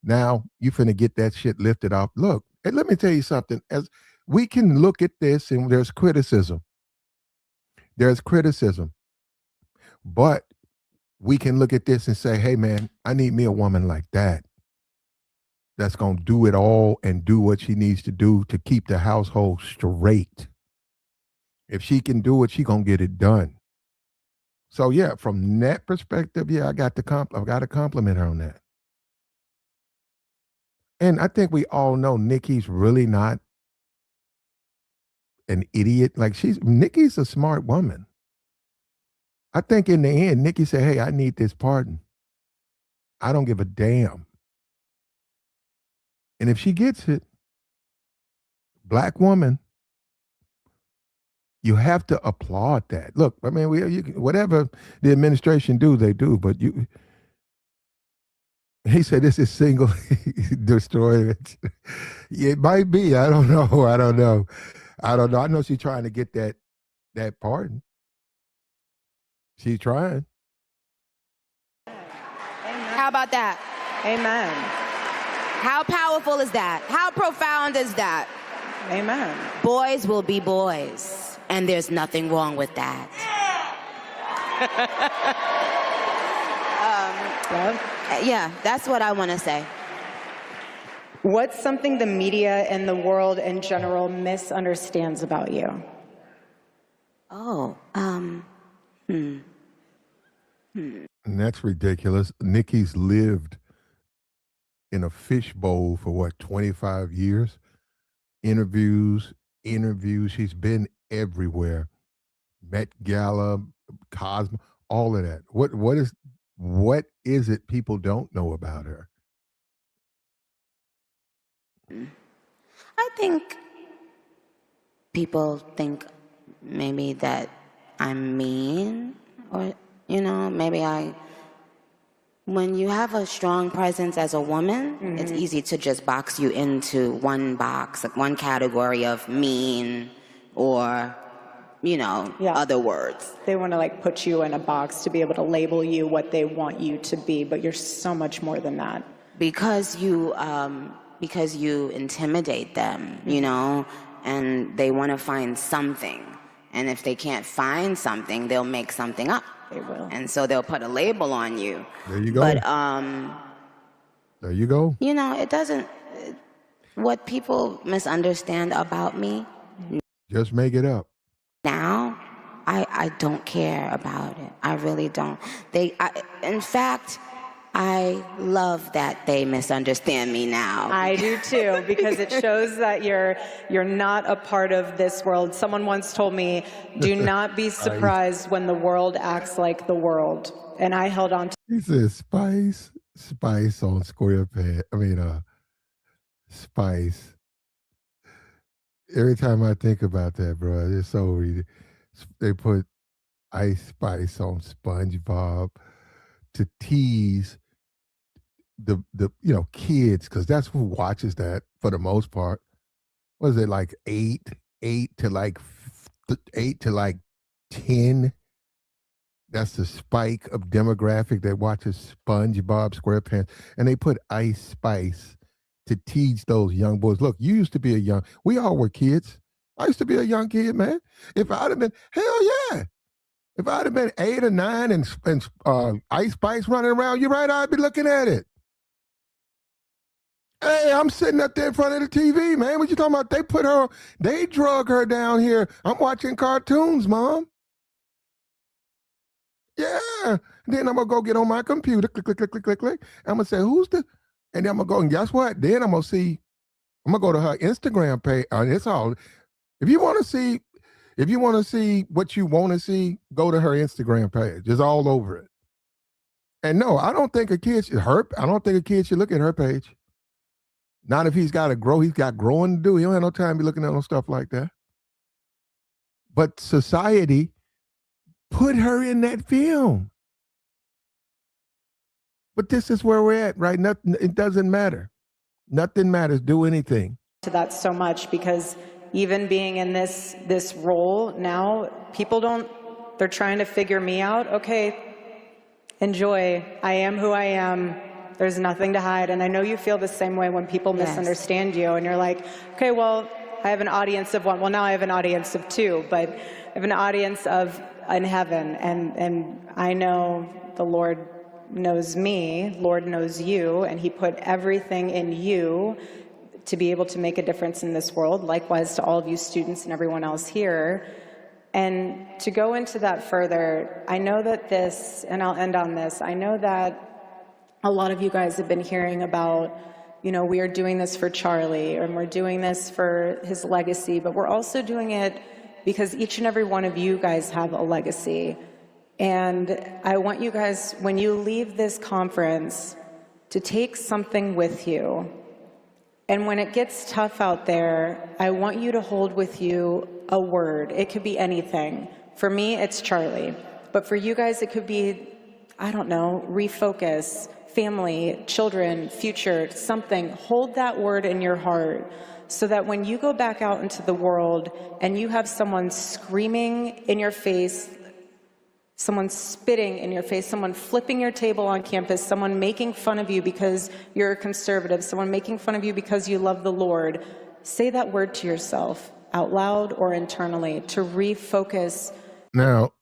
Now you finna get that shit lifted off. Look, and let me tell you something. As we can look at this, and there's criticism. There's criticism, but we can look at this and say, "Hey, man, I need me a woman like that. That's gonna do it all and do what she needs to do to keep the household straight. If she can do it, she gonna get it done." So yeah, from that perspective, yeah, I got to compliment her on that. And I think we all know Nikki's really not an idiot. Like Nikki's a smart woman. I think in the end, Nikki said, "Hey, I need this pardon. I don't give a damn." And if she gets it, black woman, you have to applaud that. Look, I mean, whatever the administration do, they do. But he said this is single destroyment. It might be. I don't know. I don't know. I know she's trying to get that pardon. She's trying. How about that? Amen. How powerful is that? How profound is that? Amen. Boys will be boys, and there's nothing wrong with that. Yeah, that's what I want to say. What's something the media and the world in general misunderstands about you? And that's ridiculous. Nikki's lived in a fishbowl for what, 25 years? Interviews. She's been everywhere. Met Gala, Cosmo, all of that. What is it people don't know about her? I think people think maybe that I'm mean, or, maybe when you have a strong presence as a woman, it's easy to just box you into one box, like one category of mean or, other words. They want to put you in a box to be able to label you what they want you to be, but you're so much more than that. Because you intimidate them, and they want to find something. And if they can't find something, they'll make something up. They will. And so they'll put a label on you. There you go. But, there you go. it doesn't, what people misunderstand about me. Just make it up. Now, I don't care about it. I really don't. In fact, I love that they misunderstand me now. I do too, because it shows that you're not a part of this world. Someone once told me, do not be surprised when the world acts like the world. And I held on to. He says spice on SquarePants. I mean, spice. Every time I think about that, bro, it's so ridiculous. They put Ice Spice on SpongeBob to tease the kids, because that's who watches that for the most part. Was it like eight to like 10? That's the spike of demographic that watches SpongeBob SquarePants, and they put Ice Spice to teach those young boys. Look, you used to be we all were kids. I used to be a young kid, man. If I'd have been, hell yeah. If I'd have been 8 or 9 and Ice Spice running around, you're right, I'd be looking at it. Hey, I'm sitting up there in front of the TV, man. What you talking about? They drug her down here. I'm watching cartoons, Mom. Yeah. Then I'm going to go get on my computer, click, click, click, click, click, click. I'm going to say, and then I'm going to go, and guess what? Then I'm going to go to her Instagram page. It's all, if you want to see what you want to see, go to her Instagram page. It's all over it. And no, I don't think a kid should look at her page. Not if he's got growing to do. He don't have no time to be looking at no stuff like that. But society put her in that film. But this is where we're at, right? Nothing, it doesn't matter. Nothing matters. Do anything. To that so much, because even being in this role now, people they're trying to figure me out. Okay, enjoy. I am who I am. There's nothing to hide. And I know you feel the same way when people misunderstand you, and you're like, okay, well, I have an audience of one. Well, now I have an audience of 2, but I have an audience in heaven, and I know the Lord knows me, Lord knows you, and he put everything in you to be able to make a difference in this world, likewise to all of you students and everyone else here. And to go into that further, I know that and I'll end on this, I know that a lot of you guys have been hearing about, we are doing this for Charlie, and we're doing this for his legacy, but we're also doing it because each and every one of you guys have a legacy. And I want you guys, when you leave this conference, to take something with you. And when it gets tough out there, I want you to hold with you a word. It could be anything. For me, it's Charlie. But for you guys, it could be, I don't know, refocus, family, children, future, something. Hold that word in your heart so that when you go back out into the world and you have someone screaming in your face, someone spitting in your face, someone flipping your table on campus, someone making fun of you because you're a conservative, someone making fun of you because you love the Lord, say that word to yourself out loud or internally to refocus. Now,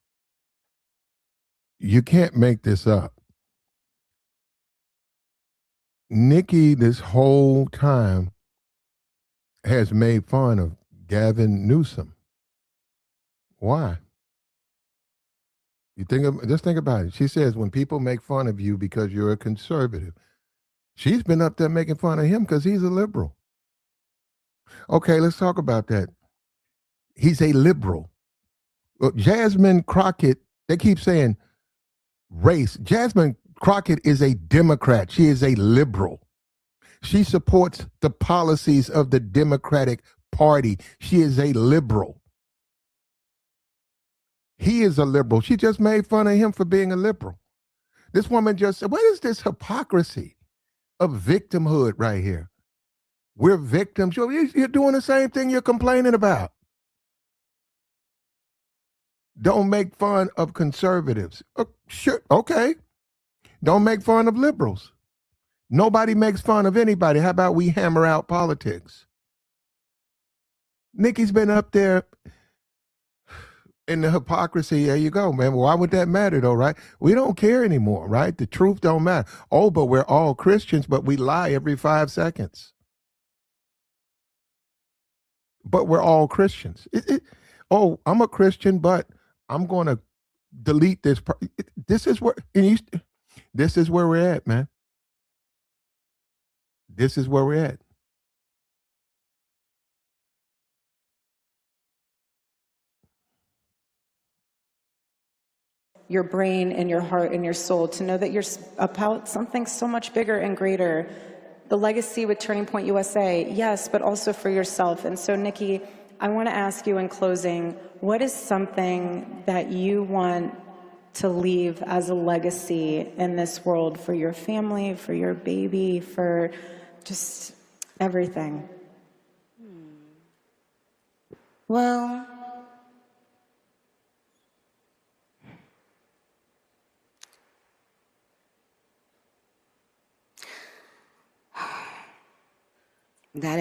you can't make this up. Nicki, this whole time, has made fun of Gavin Newsom. Why? Just think about it. She says when people make fun of you because you're a conservative, she's been up there making fun of him because he's a liberal. Okay, let's talk about that. He's a liberal. Jasmine Crockett, they keep saying race. Jasmine Crockett is a Democrat. She is a liberal. She supports the policies of the Democratic Party. She is a liberal. He is a liberal. She just made fun of him for being a liberal. This woman just said, what is this hypocrisy of victimhood right here? We're victims. You're doing the same thing you're complaining about. Don't make fun of conservatives. Sure, okay. Don't make fun of liberals. Nobody makes fun of anybody. How about we hammer out politics? Nicki's been up there in the hypocrisy. There you go, man. Why would that matter though, right? We don't care anymore, right? The truth don't matter. Oh, but we're all Christians, but we lie every 5 seconds. But we're all Christians. I'm a Christian, but I'm going to delete this. This is where, This is where we're at, man. This is where we're at. Your brain and your heart and your soul to know that you're about something so much bigger and greater. The legacy with Turning Point USA, yes, but also for yourself. And so, Nicki, I want to ask you in closing, what is something that you want to leave as a legacy in this world for your family, for your baby, for just everything? Well, that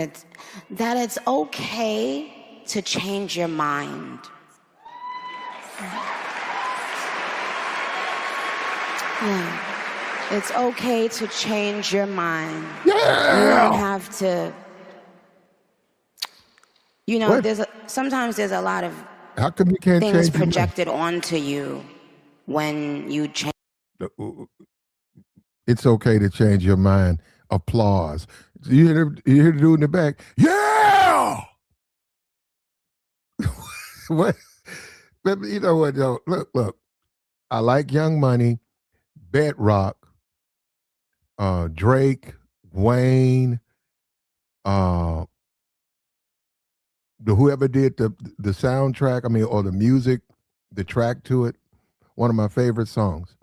it's okay to change your mind. Yeah. It's okay to change your mind. Yeah. You don't have to. You know, What? sometimes there's a lot of How come you can't things change your mind? projected onto you when you change. It's okay to change your mind. Applause. You hear the dude in the back? Yeah. What? But you know what? Though? Look. I like Young Money, Bedrock, Drake, Wayne, uh, whoever did the soundtrack. I mean, or the music, the track to it. One of my favorite songs.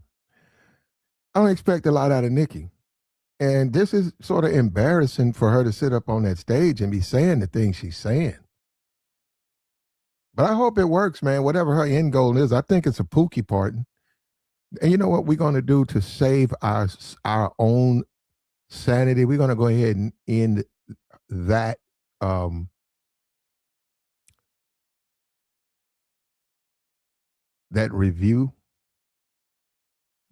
I don't expect a lot out of Nicki. And this is sort of embarrassing for her to sit up on that stage and be saying the things she's saying. But I hope it works, man. Whatever her end goal is, I think it's a Pookie pardon. And you know what we're going to do to save our own sanity? We're going to go ahead and end that that review.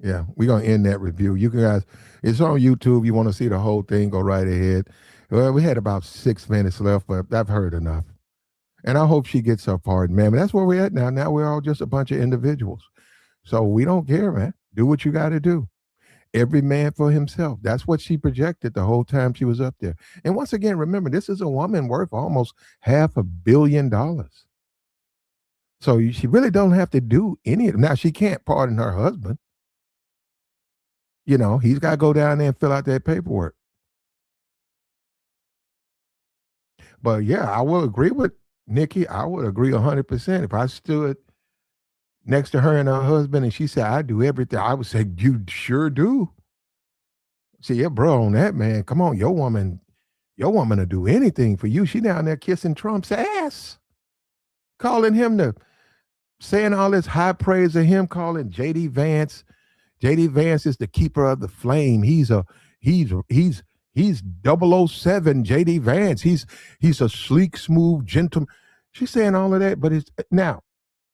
Yeah, we're going to end that review. You guys, it's on YouTube. You want to see the whole thing, go right ahead. Well, we had about 6 minutes left, but I've heard enough. And I hope she gets her pardon, man. But that's where we're at now. Now we're all just a bunch of individuals. So we don't care, man. Do what you got to do. Every man for himself. That's what she projected the whole time she was up there. And once again, remember, this is a woman worth almost $500 million. So she really don't have to do any of it. Now, she can't pardon her husband. You know, he's got to go down there and fill out that paperwork. But yeah, I will agree with Nicki. I would agree 100%. If I stood next to her and her husband and she said, I do everything, I would say, you sure do. See, yeah, bro, on that, man. Come on, your woman will do anything for you. She down there kissing Trump's ass, calling him saying all this high praise of him, calling JD Vance. JD Vance is the keeper of the flame. He's 007 JD Vance. He's a sleek, smooth gentleman. She's saying all of that, but it's now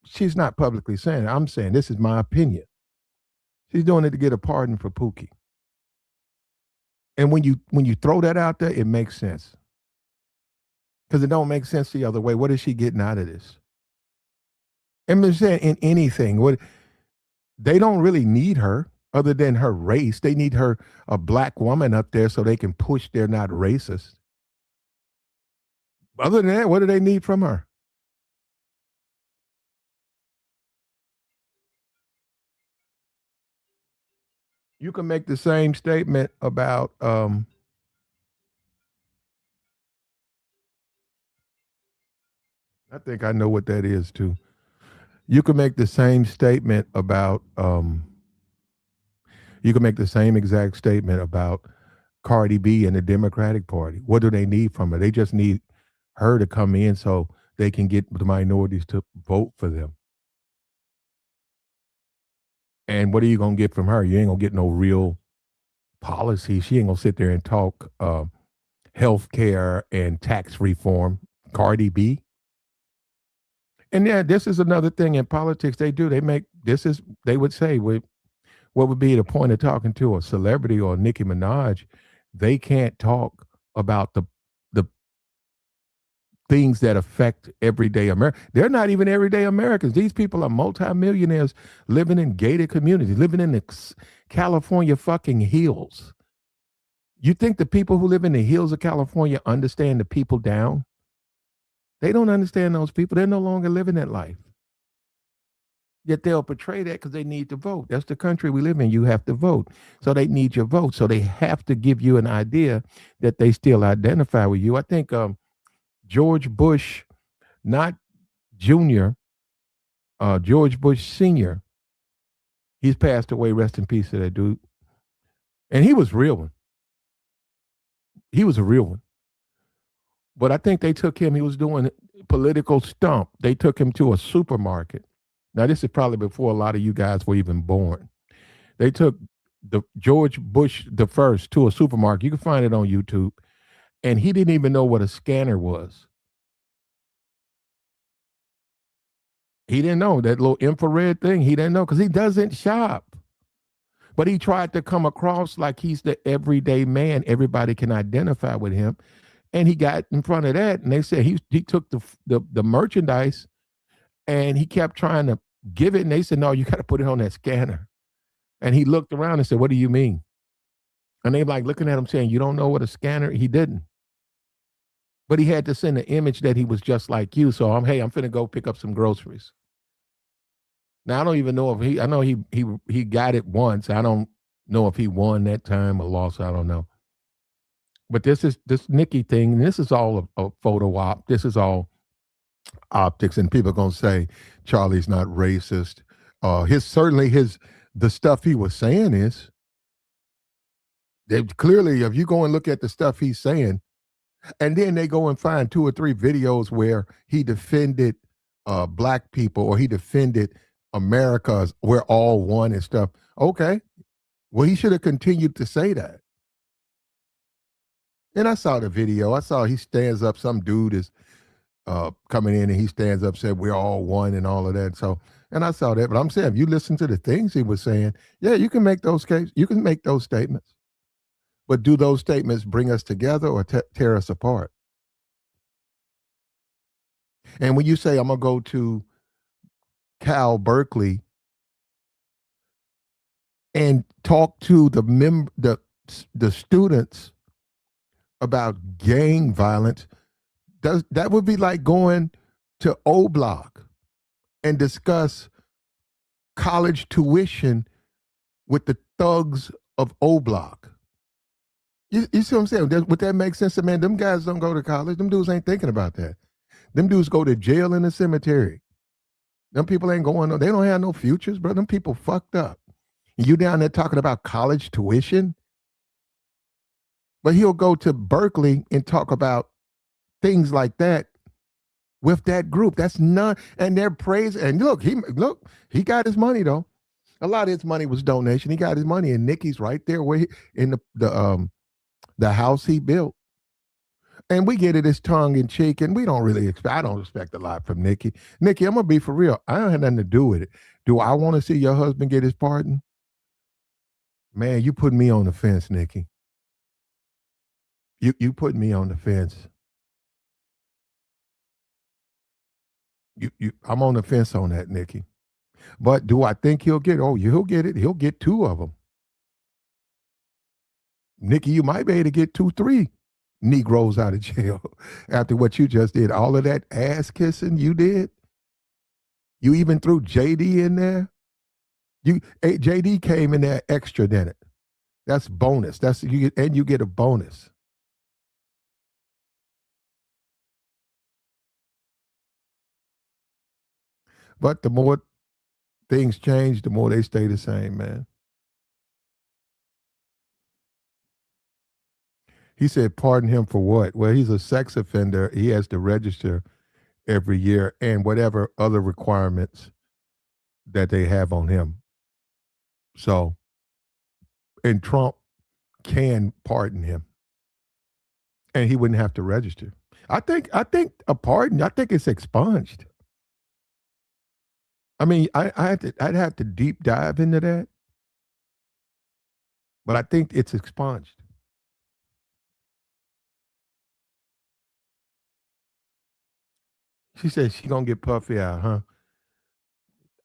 she's not publicly saying it. I'm saying this is my opinion. She's doing it to get a pardon for Pookie. And when you throw that out there, it makes sense. Because it don't make sense the other way. What is she getting out of this? And I'm saying in anything, they don't really need her other than her race. They need her, a black woman up there so they can push they're not racist. Other than that, what do they need from her? You can make the same statement about I think I know what that is too. You can make the same statement about you can make the same exact statement about Cardi B and the Democratic Party. What do they need from her? They just need her to come in so they can get the minorities to vote for them. And what are you gonna get from her? You ain't gonna get no real policy. She ain't gonna sit there and talk health care and tax reform. Cardi B. And yeah, this is another thing in politics they do. They would say, what would be the point of talking to a celebrity or Nicki Minaj? They can't talk about the things that affect everyday America. They're not even everyday Americans. These people are multimillionaires living in gated communities, living in the California fucking hills. You think the people who live in the hills of California understand the people down? They don't understand those people. They're no longer living that life. Yet they'll portray that because they need to vote. That's the country we live in. You have to vote. So they need your vote. So they have to give you an idea that they still identify with you. I think George Bush, not Jr., George Bush Sr., he's passed away. Rest in peace to that dude. And he was a real one. He was a real one. But I think they took him, he was doing political stump. They took him to a supermarket. Now, this is probably before a lot of you guys were even born. They took the George Bush the first to a supermarket. You can find it on YouTube. And he didn't even know what a scanner was. He didn't know that little infrared thing. He didn't know because he doesn't shop. But he tried to come across like he's the everyday man. Everybody can identify with him. And he got in front of that, and they said he took the merchandise, and he kept trying to give it, and they said, no, you got to put it on that scanner. And he looked around and said, what do you mean? And they like looking at him saying, you don't know what a scanner? He didn't. But he had to send an image that he was just like you. So I'm finna go pick up some groceries. Now I don't even know if I know he got it once. I don't know if he won that time or lost. I don't know. But this Nicki thing, this is all a photo op. This is all optics, and people are gonna say Charlie's not racist. The stuff he was saying is that clearly, if you go and look at the stuff he's saying, and then they go and find 2 or 3 videos where he defended black people or he defended America's we're all one and stuff. Okay, well, he should have continued to say that. And I saw the video. I saw he stands up. Some dude is coming in and he stands up, said we're all one and all of that. So, and I saw that. But I'm saying, if you listen to the things he was saying, yeah, you can make those cases. You can make those statements. But do those statements bring us together or tear us apart? And when you say, I'm going to go to Berkeley and talk to the students about gang violence, that would be like going to O Block and discuss college tuition with the thugs of O Block. You see what I'm saying? Would that make sense? Man, them guys don't go to college. Them dudes ain't thinking about that. Them dudes go to jail in the cemetery. Them people ain't going, they don't have no futures, bro. Them people fucked up. You down there talking about college tuition? But he'll go to Berkeley and talk about things like that with that group. That's not, and they're praising. And look, he got his money though. A lot of his money was donation. He got his money, and Nicki's right there where in the house he built. And we get it as tongue in cheek, and we don't really expect. I don't expect a lot from Nicki. Nicki, I'm gonna be for real. I don't have nothing to do with it. Do I want to see your husband get his pardon? Man, you put me on the fence, Nicki. You put me on the fence. I'm on the fence on that, Nicki. But do I think he'll get? Oh, he'll get it. He'll get 2 of them. Nicki, you might be able to get 2, 3 Negroes out of jail after what you just did. All of that ass kissing you did. You even threw JD in there. JD came in there extra, didn't it? That's bonus. You get a bonus. But the more things change, the more they stay the same, man. He said, pardon him for what? Well, he's a sex offender. He has to register every year and whatever other requirements that they have on him. So, and Trump can pardon him. And he wouldn't have to register. I think a pardon, I think it's expunged. I mean, I'd have to deep dive into that. But I think it's expunged. She said she gonna get Puffy out, huh?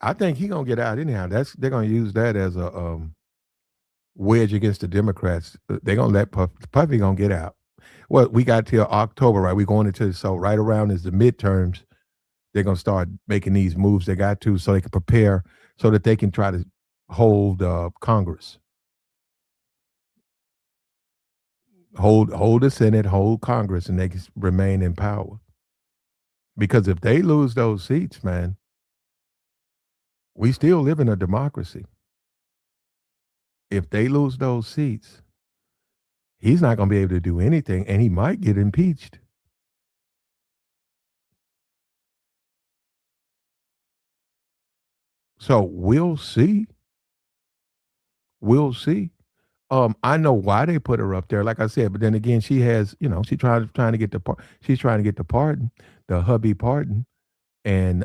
I think he gonna get out anyhow. They're gonna use that as a wedge against the Democrats. They're gonna let Puffy gonna get out. Well, we got till October, right? We going into so right around is the midterms. They're gonna start making these moves. They got to so they can prepare so that they can try to hold Congress, hold the Senate, hold Congress, and they can remain in power. Because if they lose those seats, man, we still live in a democracy. If they lose those seats, he's not going to be able to do anything, and he might get impeached. So we'll see. We'll see. I know why they put her up there, like I said, but then again, she has, she's trying to get she's trying to get the pardon, the hubby pardon, and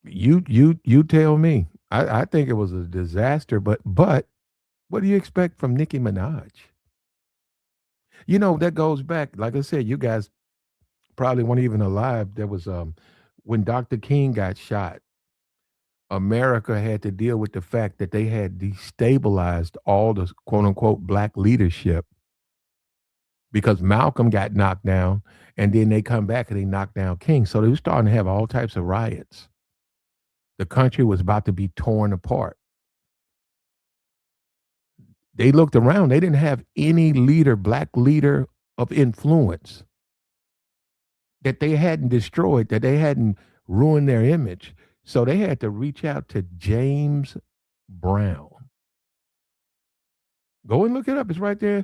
you tell me. I think it was a disaster, but what do you expect from Nicki Minaj? That goes back, like I said, you guys probably weren't even alive. There was when Dr. King got shot, America had to deal with the fact that they had destabilized all the quote unquote black leadership because Malcolm got knocked down, and then they come back and they knock down King. So they were starting to have all types of riots. The country was about to be torn apart. They looked around, they didn't have any leader, black leader of influence that they hadn't destroyed, that they hadn't ruined their image. So they had to reach out to James Brown. Go and look it up. It's right there.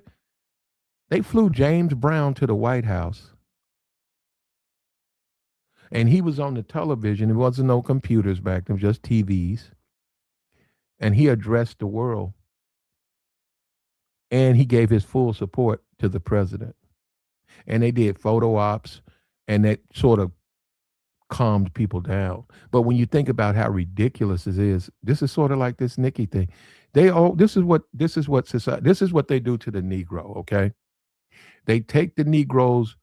They flew James Brown to the White House. And he was on the television. There wasn't no computers back then, just TVs. And he addressed the world. And he gave his full support to the president. And they did photo ops, and that sort of calmed people down. But when you think about how ridiculous it is, this is sort of like this Nicki thing. This is what society, this is what they do to the Negro, okay? They take the Negro's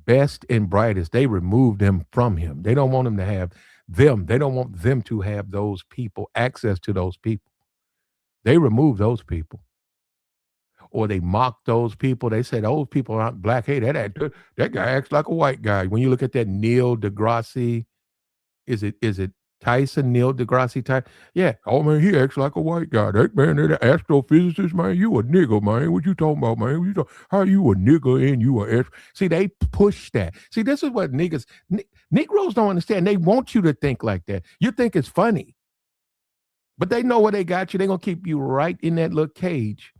best and brightest, they remove them from him. They don't want him to have them. They don't want them to have those people, access to those people. They remove those people. Or they mock those people. They say those people aren't black. Hey, that guy acts like a white guy. When you look at that Neil deGrasse, is it Tyson, Neil deGrasse Tyson? Yeah. Oh man, he acts like a white guy. That man, that astrophysicist, man, you a nigga, man. What you talking about, man? How you a nigga and you a see? They push that. See, this is what Negroes don't understand. They want you to think like that. You think it's funny, but they know where they got you. They're gonna keep you right in that little cage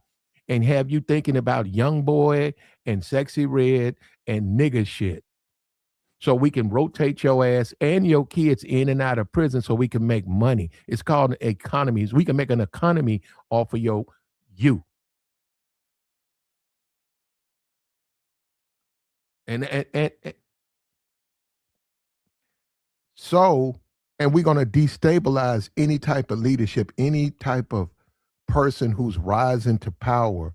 and have you thinking about Young Boy and Sexy Red and nigga shit. So we can rotate your ass and your kids in and out of prison so we can make money. It's called economies. We can make an economy off of you. And so, and we're going to destabilize any type of leadership, any type of person who's rising to power.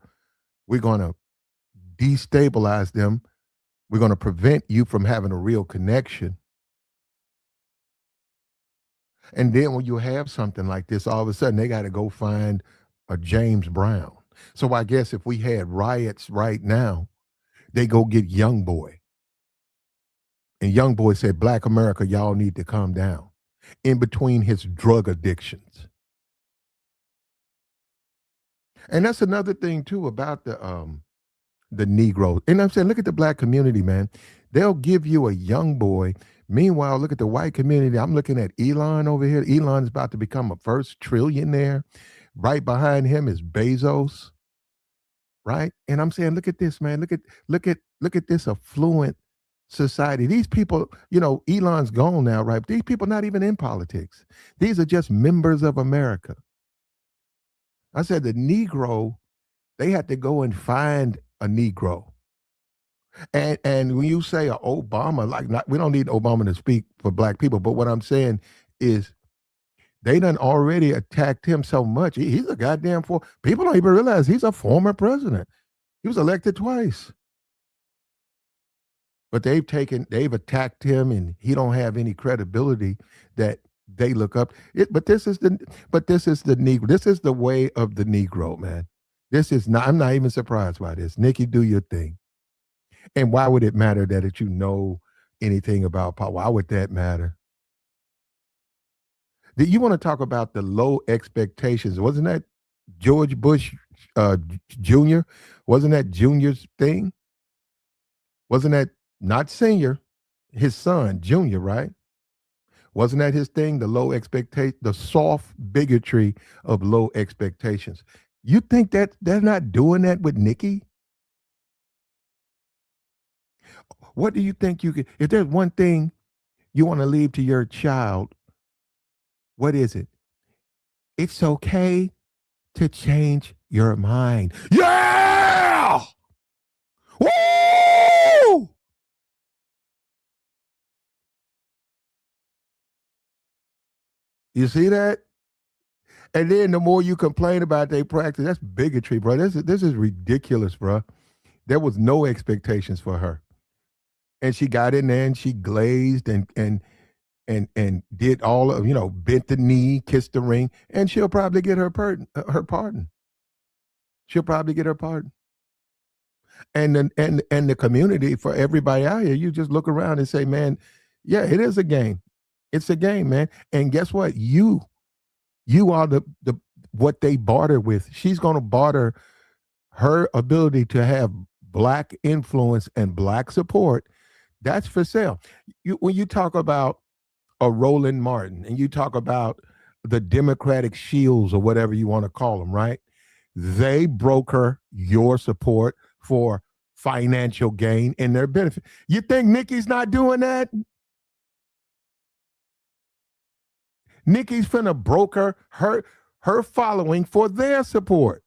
We're going to destabilize them. We're going to prevent you from having a real connection. And then when you have something like this, all of a sudden they got to go find a James Brown. So I guess if we had riots right now, they go get Young Boy. And Young Boy said, Black America, y'all need to calm down in between his drug addictions. And that's another thing too about the Negro. And I'm saying, look at the black community, man. They'll give you a Young Boy. Meanwhile, look at the white community. I'm looking at Elon over here. Elon is about to become a first trillionaire. Right behind him is Bezos. Right? And I'm saying, look at this, man. Look at this affluent society. These people, Elon's gone now, right? But these people not even in politics. These are just members of America. I said the Negro, they had to go and find a Negro. And when you say a Obama, we don't need Obama to speak for black people, but what I'm saying is they done already attacked him so much. He's a goddamn people don't even realize he's a former president. He was elected twice. but they've attacked him, and he don't have any credibility that they look up. But this is the Negro. This is the way of the Negro, man. This is not. I'm not even surprised by this. Nikki, do your thing. And why would it matter that you know anything about power? Why would that matter? Do you want to talk about the low expectations? Wasn't that George Bush Jr.? Wasn't that Junior's thing? Wasn't that not Senior, his son, Junior, right? Wasn't that his thing? The low expectation, the soft bigotry of low expectations. You think that they're not doing that with Nikki? What do you think you could, if there's one thing you want to leave to your child, what is it? It's okay to change your mind. Yeah! Woo! You see that? And then the more you complain about their practice, that's bigotry, bro. This is ridiculous, bro. There was no expectations for her. And she got in there and she glazed and did all of, bent the knee, kissed the ring, and she'll probably get her pardon. She'll probably get her pardon. And the community, for everybody out here, you just look around and say, man, yeah, it is a game. It's a game, man. And guess what? You are the what they barter with. She's going to barter her ability to have black influence and black support. That's for sale. When you talk about a Roland Martin and you talk about the Democratic Shields or whatever you want to call them, right? They broker your support for financial gain and their benefit. You think Nikki's not doing that? Nikki's finna broker her following for their support.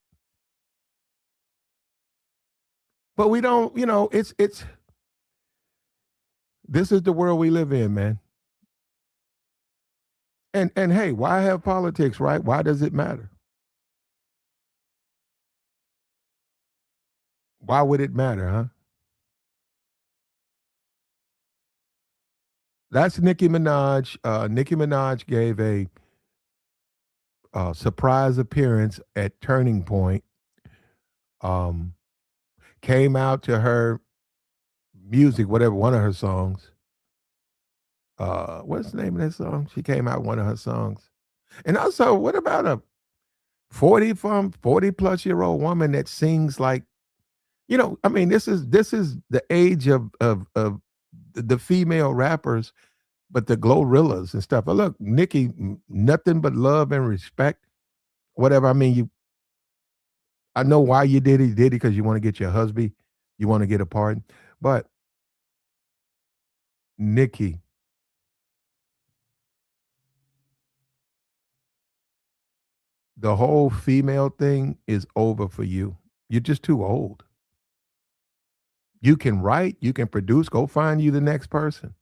But we don't, it's this is the world we live in, man. And hey, why have politics, right? Why does it matter? Why would it matter, huh? That's Nicki Minaj. Nicki Minaj gave a surprise appearance at Turning Point. Came out to her music, whatever, one of her songs. What's the name of that song? She came out with one of her songs. And also, what about a 40 plus year old woman that sings like, I mean, this is the age of the female rappers, but the Glorillas and stuff. But look, Nikki, nothing but love and respect. Whatever. I mean, I know why you did it. You did it because you want to get your husband. You want to get a pardon. But Nikki, the whole female thing is over for you. You're just too old. You can write, you can produce, go find you the next person.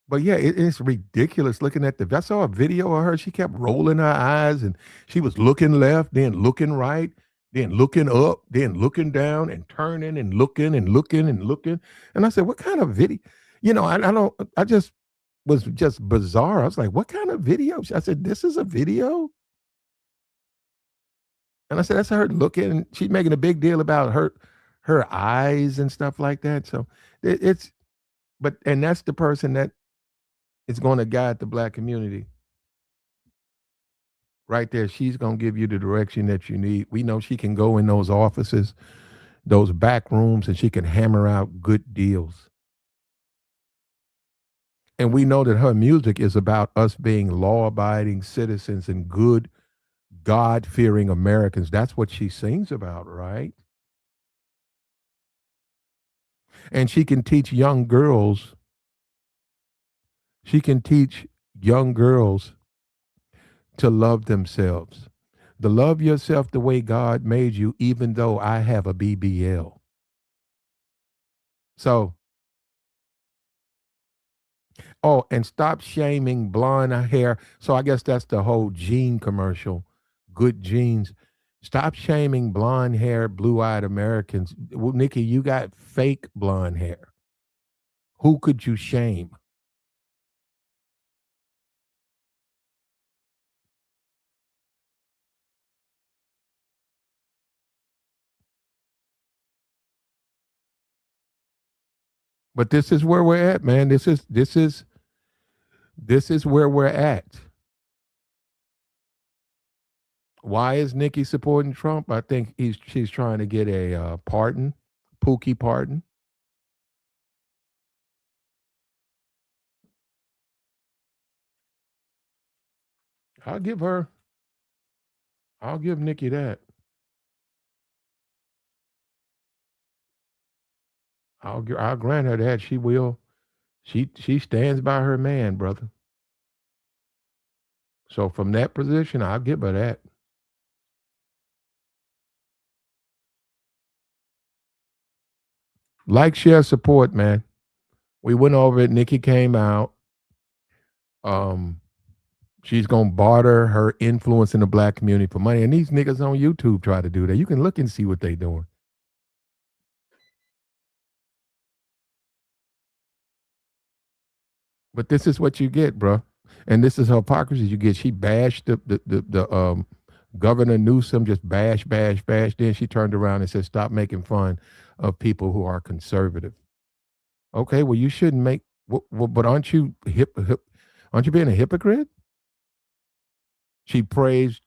But yeah, it's ridiculous looking at I saw a video of her. She kept rolling her eyes and she was looking left, then looking right, then looking up, then looking down and turning and looking and looking and looking. And I said, what kind of video? I just was just bizarre. I was like, what kind of video? I said, this is a video? And I said, that's her looking. She's making a big deal about her eyes and stuff like that. So and that's the person that is going to guide the black community. Right there, she's going to give you the direction that you need. We know she can go in those offices, those back rooms, and she can hammer out good deals. And we know that her music is about us being law-abiding citizens and good, God-fearing Americans. That's what she sings about, right? And she can teach young girls. She can teach young girls to love themselves. To love yourself the way God made you, even though I have a BBL. So, and stop shaming blonde hair. So I guess that's the whole gene commercial. Good genes. Stop shaming blonde hair, blue eyed Americans. Well, Nikki, you got fake blonde hair. Who could you shame? But this is where we're at, man. This is where we're at. Why is Nikki supporting Trump? I think she's trying to get a pardon, Pookie pardon. I'll give her. I'll give Nikki that. I'll grant her that. She will. She stands by her man, brother. So from that position, I'll give her that. Like, share, support, man. We went over it. Nikki came out. Um, she's gonna barter her influence in the black community for money. And these niggas on YouTube try to do that. You can look and see what they doing. But this is what you get, bro. And this is hypocrisy you get. She bashed the Governor Newsom, just bash. Then she turned around and said, "Stop making fun of people who are conservative." Okay, well, you shouldn't make. But aren't you aren't you being a hypocrite? She praised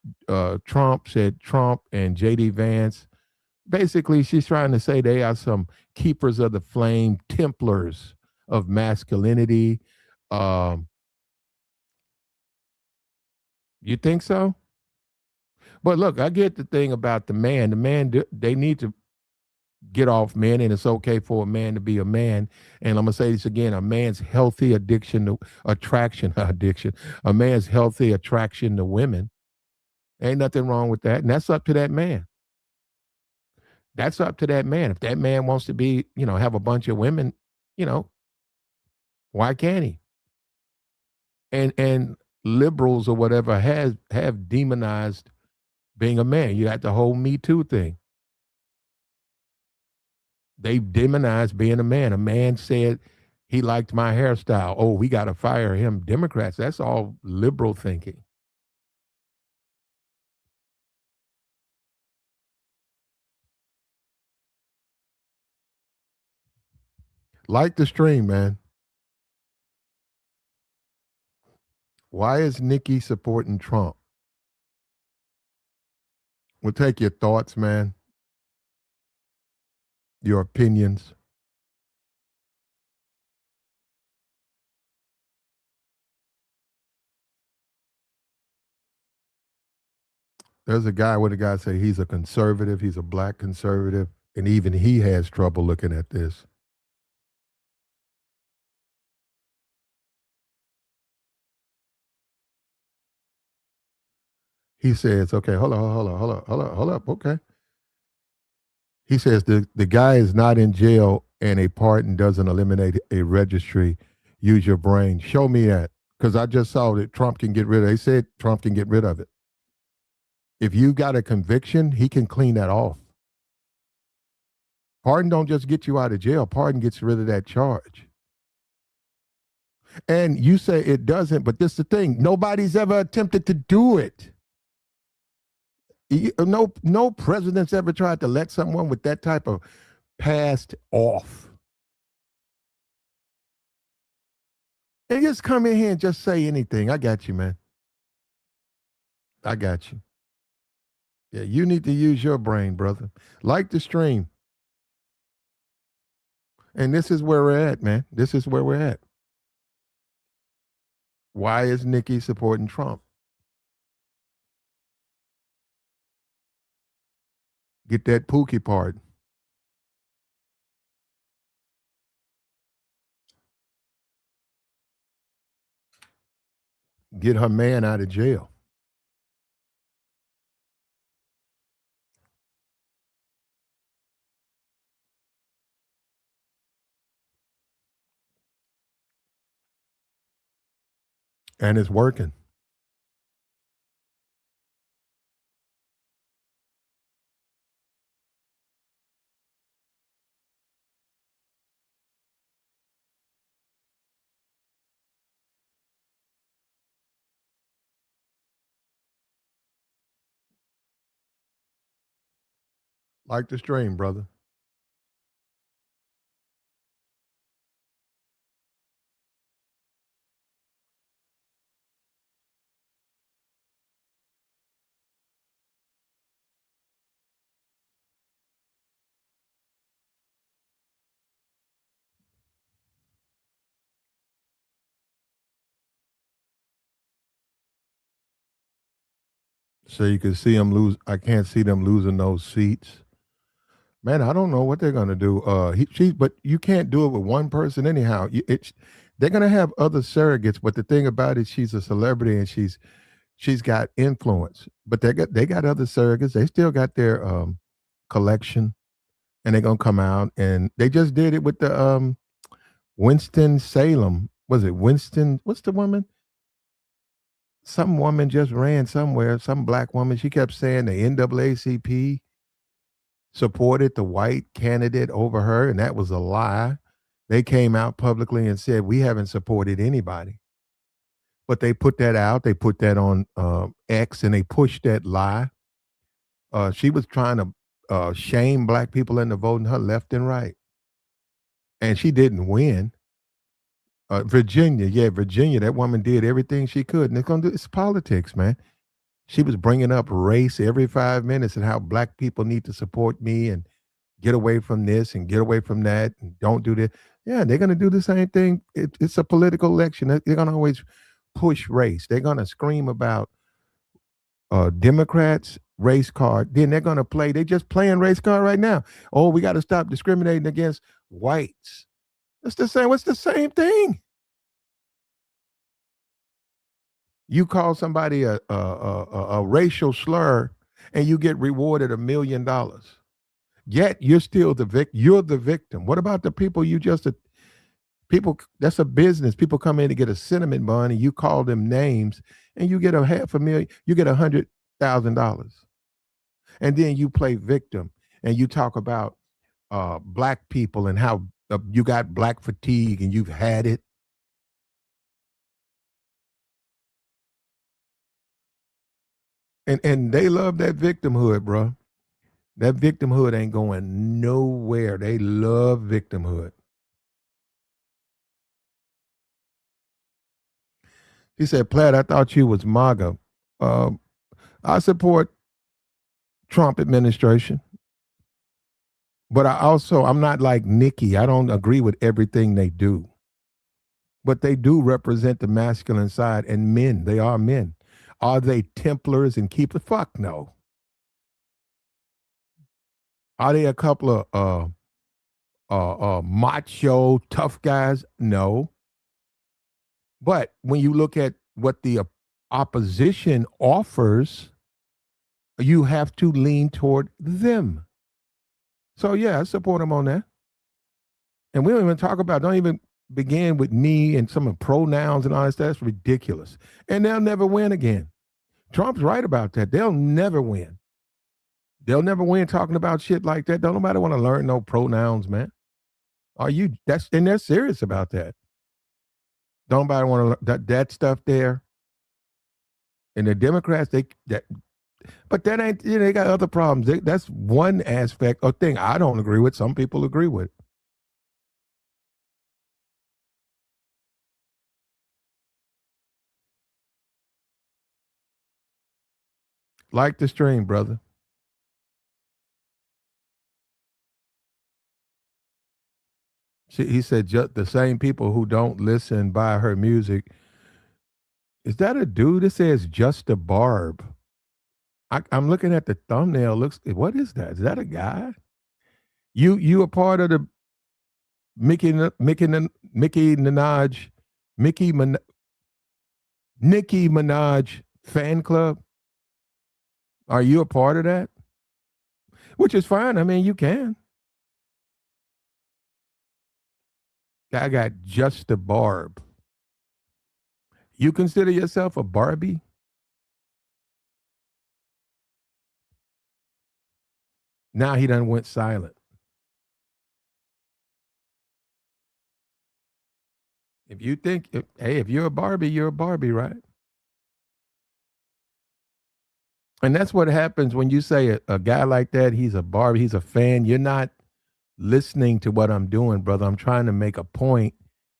Trump, said Trump and JD Vance. Basically, she's trying to say they are some keepers of the flame, Templars of masculinity. Um, you think so? But look, I get the thing about the man. The man, they need to get off men, and it's okay for a man to be a man. And I'm gonna say this again: a man's healthy addiction to attraction, addiction. A man's healthy attraction to women. Ain't nothing wrong with that, and that's up to that man. That's up to that man. If that man wants to be, have a bunch of women, you know, why can't he? And liberals or whatever have demonized being a man. You got the whole Me Too thing. They demonized being a man. A man said he liked my hairstyle. Oh, we got to fire him. Democrats, that's all liberal thinking. Like the stream, man. Why is Nikki supporting Trump? We'll take your thoughts, man, your opinions. There's a guy with a guy say he's a conservative, he's a black conservative, and even he has trouble looking at this. He says, okay, hold up, okay. He says the guy is not in jail and a pardon doesn't eliminate a registry. Use your brain. Show me that. Because I just saw that Trump can get rid of it. They said Trump can get rid of it. If you got a conviction, he can clean that off. Pardon don't just get you out of jail. Pardon gets rid of that charge. And you say it doesn't, but this is the thing. Nobody's ever attempted to do it. No president's ever tried to let someone with that type of past off. And just come in here and just say anything. I got you, man. I got you. Yeah, you need to use your brain, brother. Like the stream. And this is where we're at, man. This is where we're at. Why is Nikki supporting Trump? Get that Pookie part. Get her man out of jail. And it's working. Like the stream, brother. So you can see them lose. I can't see them losing those seats. Man, I don't know what they're gonna do. But you can't do it with one person anyhow. They're gonna have other surrogates, but the thing about it, she's a celebrity and she's got influence. But they got other surrogates. They still got their collection, and they're gonna come out and they just did it with the Winston Salem. Was it Winston? What's the woman? Some woman just ran somewhere. Some black woman. She kept saying the NAACP supported the white candidate over her, and that was a lie. They came out publicly and said, we haven't supported anybody. But they put that out. They put that on X and they pushed that lie. She was trying to shame black people into voting her left and right. And she didn't win. Virginia, that woman did everything she could. And it's politics, man. She was bringing up race every 5 minutes and how black people need to support me and get away from this and get away from that and don't do this. Yeah, they're going to do the same thing. It's a political election. They're going to always push race. They're going to scream about Democrats race card. Then they're going to play. They're just playing race card right now. Oh, we got to stop discriminating against whites. It's the same. What's the same thing? You call somebody a racial slur, and you get rewarded $1 million. Yet you're still the victim. You're the victim. What about the people you just people? That's a business. People come in to get a cinnamon bun, and you call them names, and you get a $500,000. You get $100,000, and then you play victim, and you talk about black people and how you got black fatigue, and you've had it. And they love that victimhood, bro. That victimhood ain't going nowhere. They love victimhood. He said, Platt, I thought you was MAGA. Um, I support Trump administration, but I'm not like Nicki. I don't agree with everything they do. But they do represent the masculine side and men. They are men. Are they Templars and keep the fuck no? Are they a couple of macho tough guys? No. But when you look at what the opposition offers, you have to lean toward them. So yeah, I support them on that. And we don't even talk about, don't even begin with me and some of pronouns and all that stuff. That's ridiculous. And they'll never win again. Trump's right about that. They'll never win. They'll never win talking about shit like that. Don't nobody want to learn no pronouns, man. And they're serious about that. Don't nobody want to that stuff there. And the Democrats, but that ain't, they got other problems. That's one aspect or thing I don't agree with. Some people agree with. Like the stream, brother. He said just the same people who don't listen buy her music. Is that a dude that says just a barb? I'm looking at the thumbnail. What is that? Is that a guy? You a part of the Mickey Minaj, Mickey Min, Nicki Minaj fan club? Are you a part of that? Which is fine. I mean, you can. I got just a barb. You consider yourself a Barbie? Now he done went silent. If you think, hey, if you're a Barbie, right? And that's what happens when you say a guy like that, he's a barber, he's a fan. You're not listening to what I'm doing, brother. I'm trying to make a point.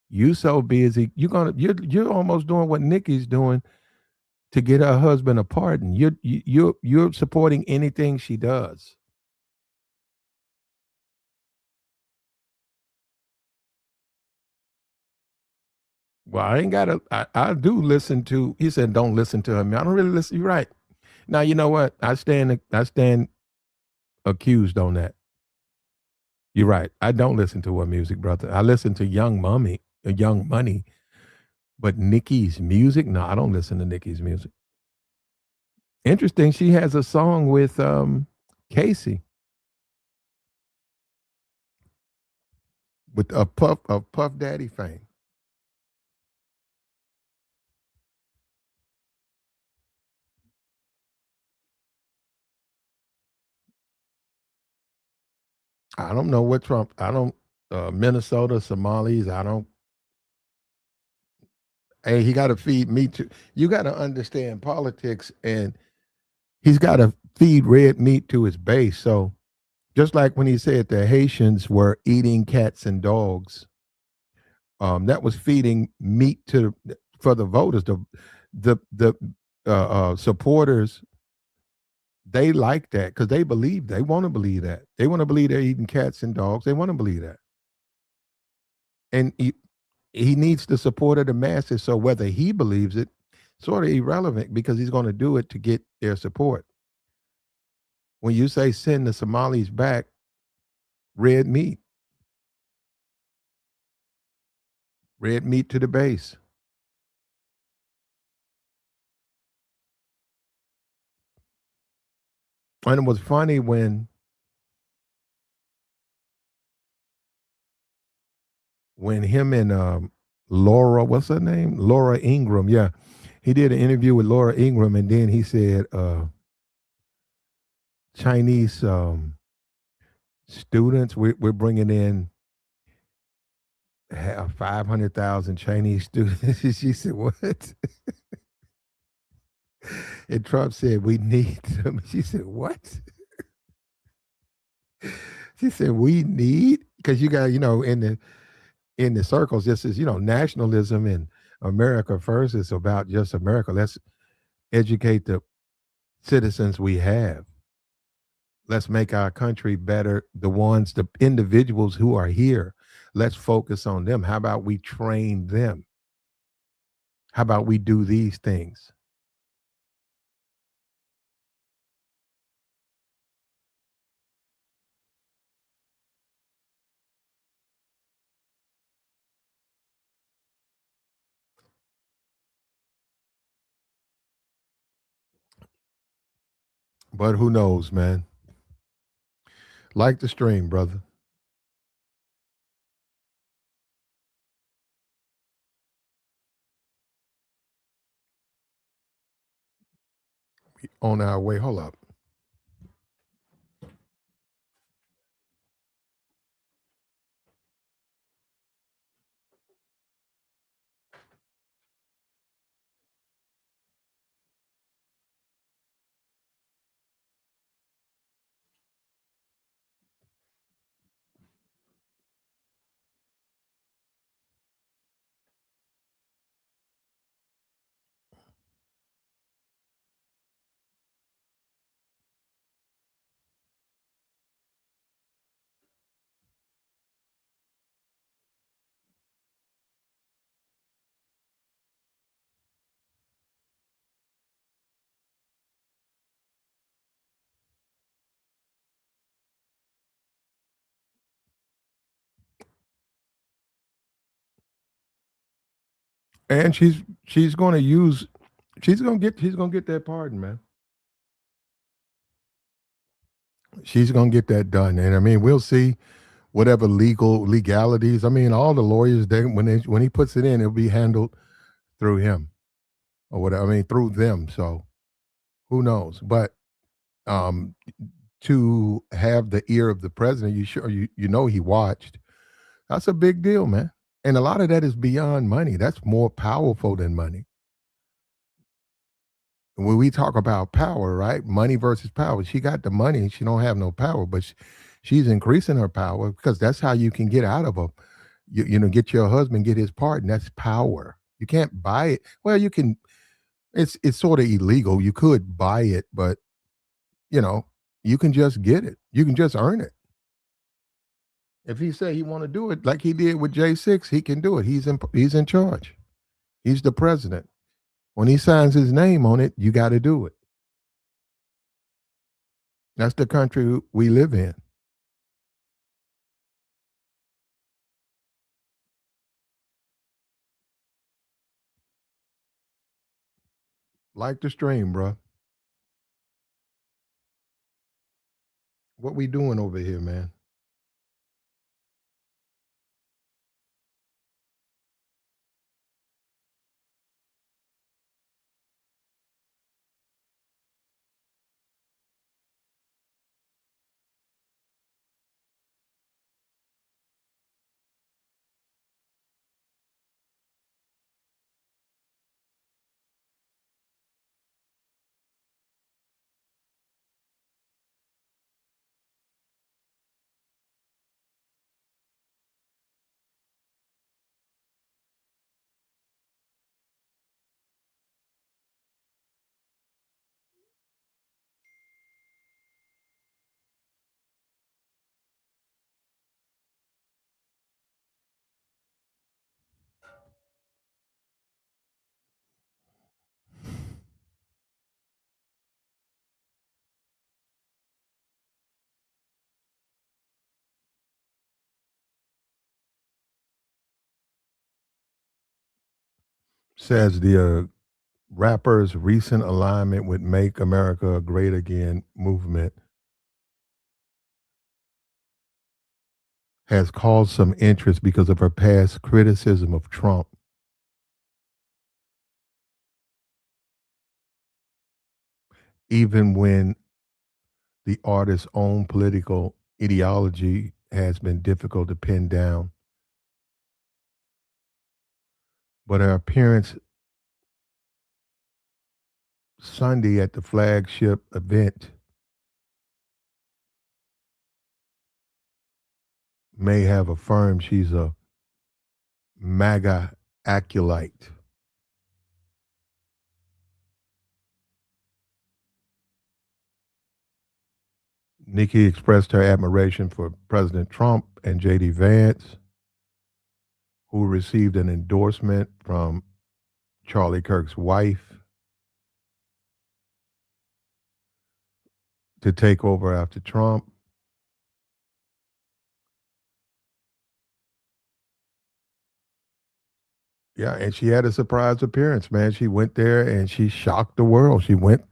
You so busy, you're almost doing what Nikki's doing to get her husband a pardon. You're supporting anything she does. Well, I ain't gotta. I do listen to. He said, "Don't listen to him." I don't really listen. You're right. Now you know what? I stand accused on that. You're right. I don't listen to her music, brother. I listen to Young Money, but Nicki's music. No, I don't listen to Nicki's music. Interesting. She has a song with Casey with a Puff Daddy fame. I don't know what Trump. I don't Minnesota Somalis. I don't. Hey, he got to feed me too. You got to understand politics, and he's got to feed red meat to his base. So just like when he said the Haitians were eating cats and dogs, that was feeding meat to for the voters. The supporters, they like that because they want to believe that they want to believe they're eating cats and dogs. They want to believe that, and he needs the support of the masses. So whether he believes it, sort of irrelevant because he's going to do it to get their support. When you say send the Somalis back, red meat, red meat to the base. And it was funny when him and Laura, what's her name? Laura Ingram. Yeah. He did an interview with Laura Ingram and then he said Chinese students, we're bringing in 500,000 Chinese students. She said, what? And Trump said, we need them. She said, what? She said, we need, because you got, in the circles, this is, nationalism and America first is about just America. Let's educate the citizens we have. Let's make our country better. The individuals who are here, let's focus on them. How about we train them? How about we do these things? But who knows, man? Like the stream, brother. On our way. Hold up. And she's going to use she's going to get that pardon, man. She's going to get that done. And I mean, we'll see whatever legalities. I mean, all the lawyers when he puts it in, it'll be handled through him or whatever. I mean, through them. So who knows? But um, to have the ear of the president, you know he watched. That's a big deal, man. And a lot of that is beyond money. That's more powerful than money. when we talk about power, right? Money versus power. She got the money. She don't have no power, but she's increasing her power because that's how you can get out of a, get your husband, get his part, and that's power. You can't buy it. Well, you can. It's sort of illegal. You could buy it, but you know, you can just get it. You can just earn it. If he say he want to do it like he did with J6, he can do it. He's in charge. He's the president. When he signs his name on it, you got to do it. That's the country we live in. Like the stream, bro. What we doing over here, man? Says the rapper's recent alignment with Make America Great Again movement has caused some interest because of her past criticism of Trump. Even when the artist's own political ideology has been difficult to pin down. But her appearance Sunday at the flagship event may have affirmed she's a MAGA acolyte. Nikki expressed her admiration for President Trump and J.D. Vance, who received an endorsement from Charlie Kirk's wife to take over after Trump. Yeah, and she had a surprise appearance, man. She went there and she shocked the world. She went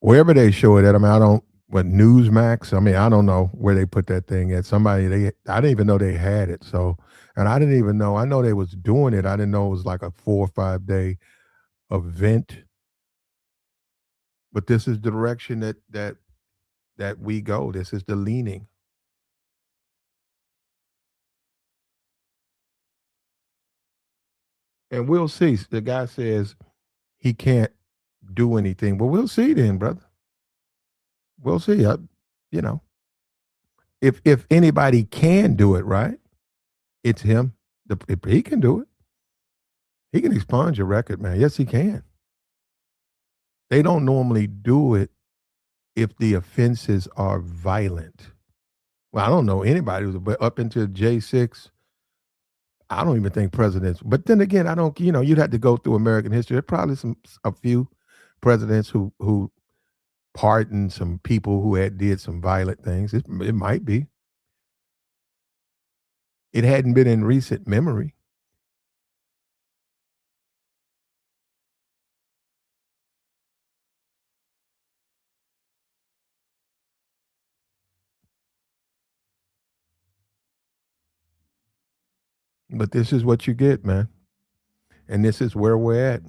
wherever they show it at. I mean, I don't, what Newsmax? I mean, I don't know where they put that thing at. I didn't even know they had it. So, and I didn't even know, I know they was doing it. I didn't know it was like a 4 or 5 day event. But this is the direction that we go. This is the leaning. And we'll see. The guy says he can't do anything. Well, we'll see then, brother. We'll see. You know, if anybody can do it, right? It's him. If he can do it, he can expunge your record, man. Yes, he can. They don't normally do it if the offenses are violent. Well, I don't know anybody who's, but up until J6, I don't even think presidents. But then again, I don't. You'd have to go through American history. There's probably a few presidents who pardoned some people who had did some violent things. It might be. It hadn't been in recent memory. But this is what you get, man. And this is where we're at.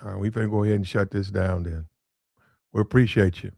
All right, we better go ahead and shut this down then. We appreciate you.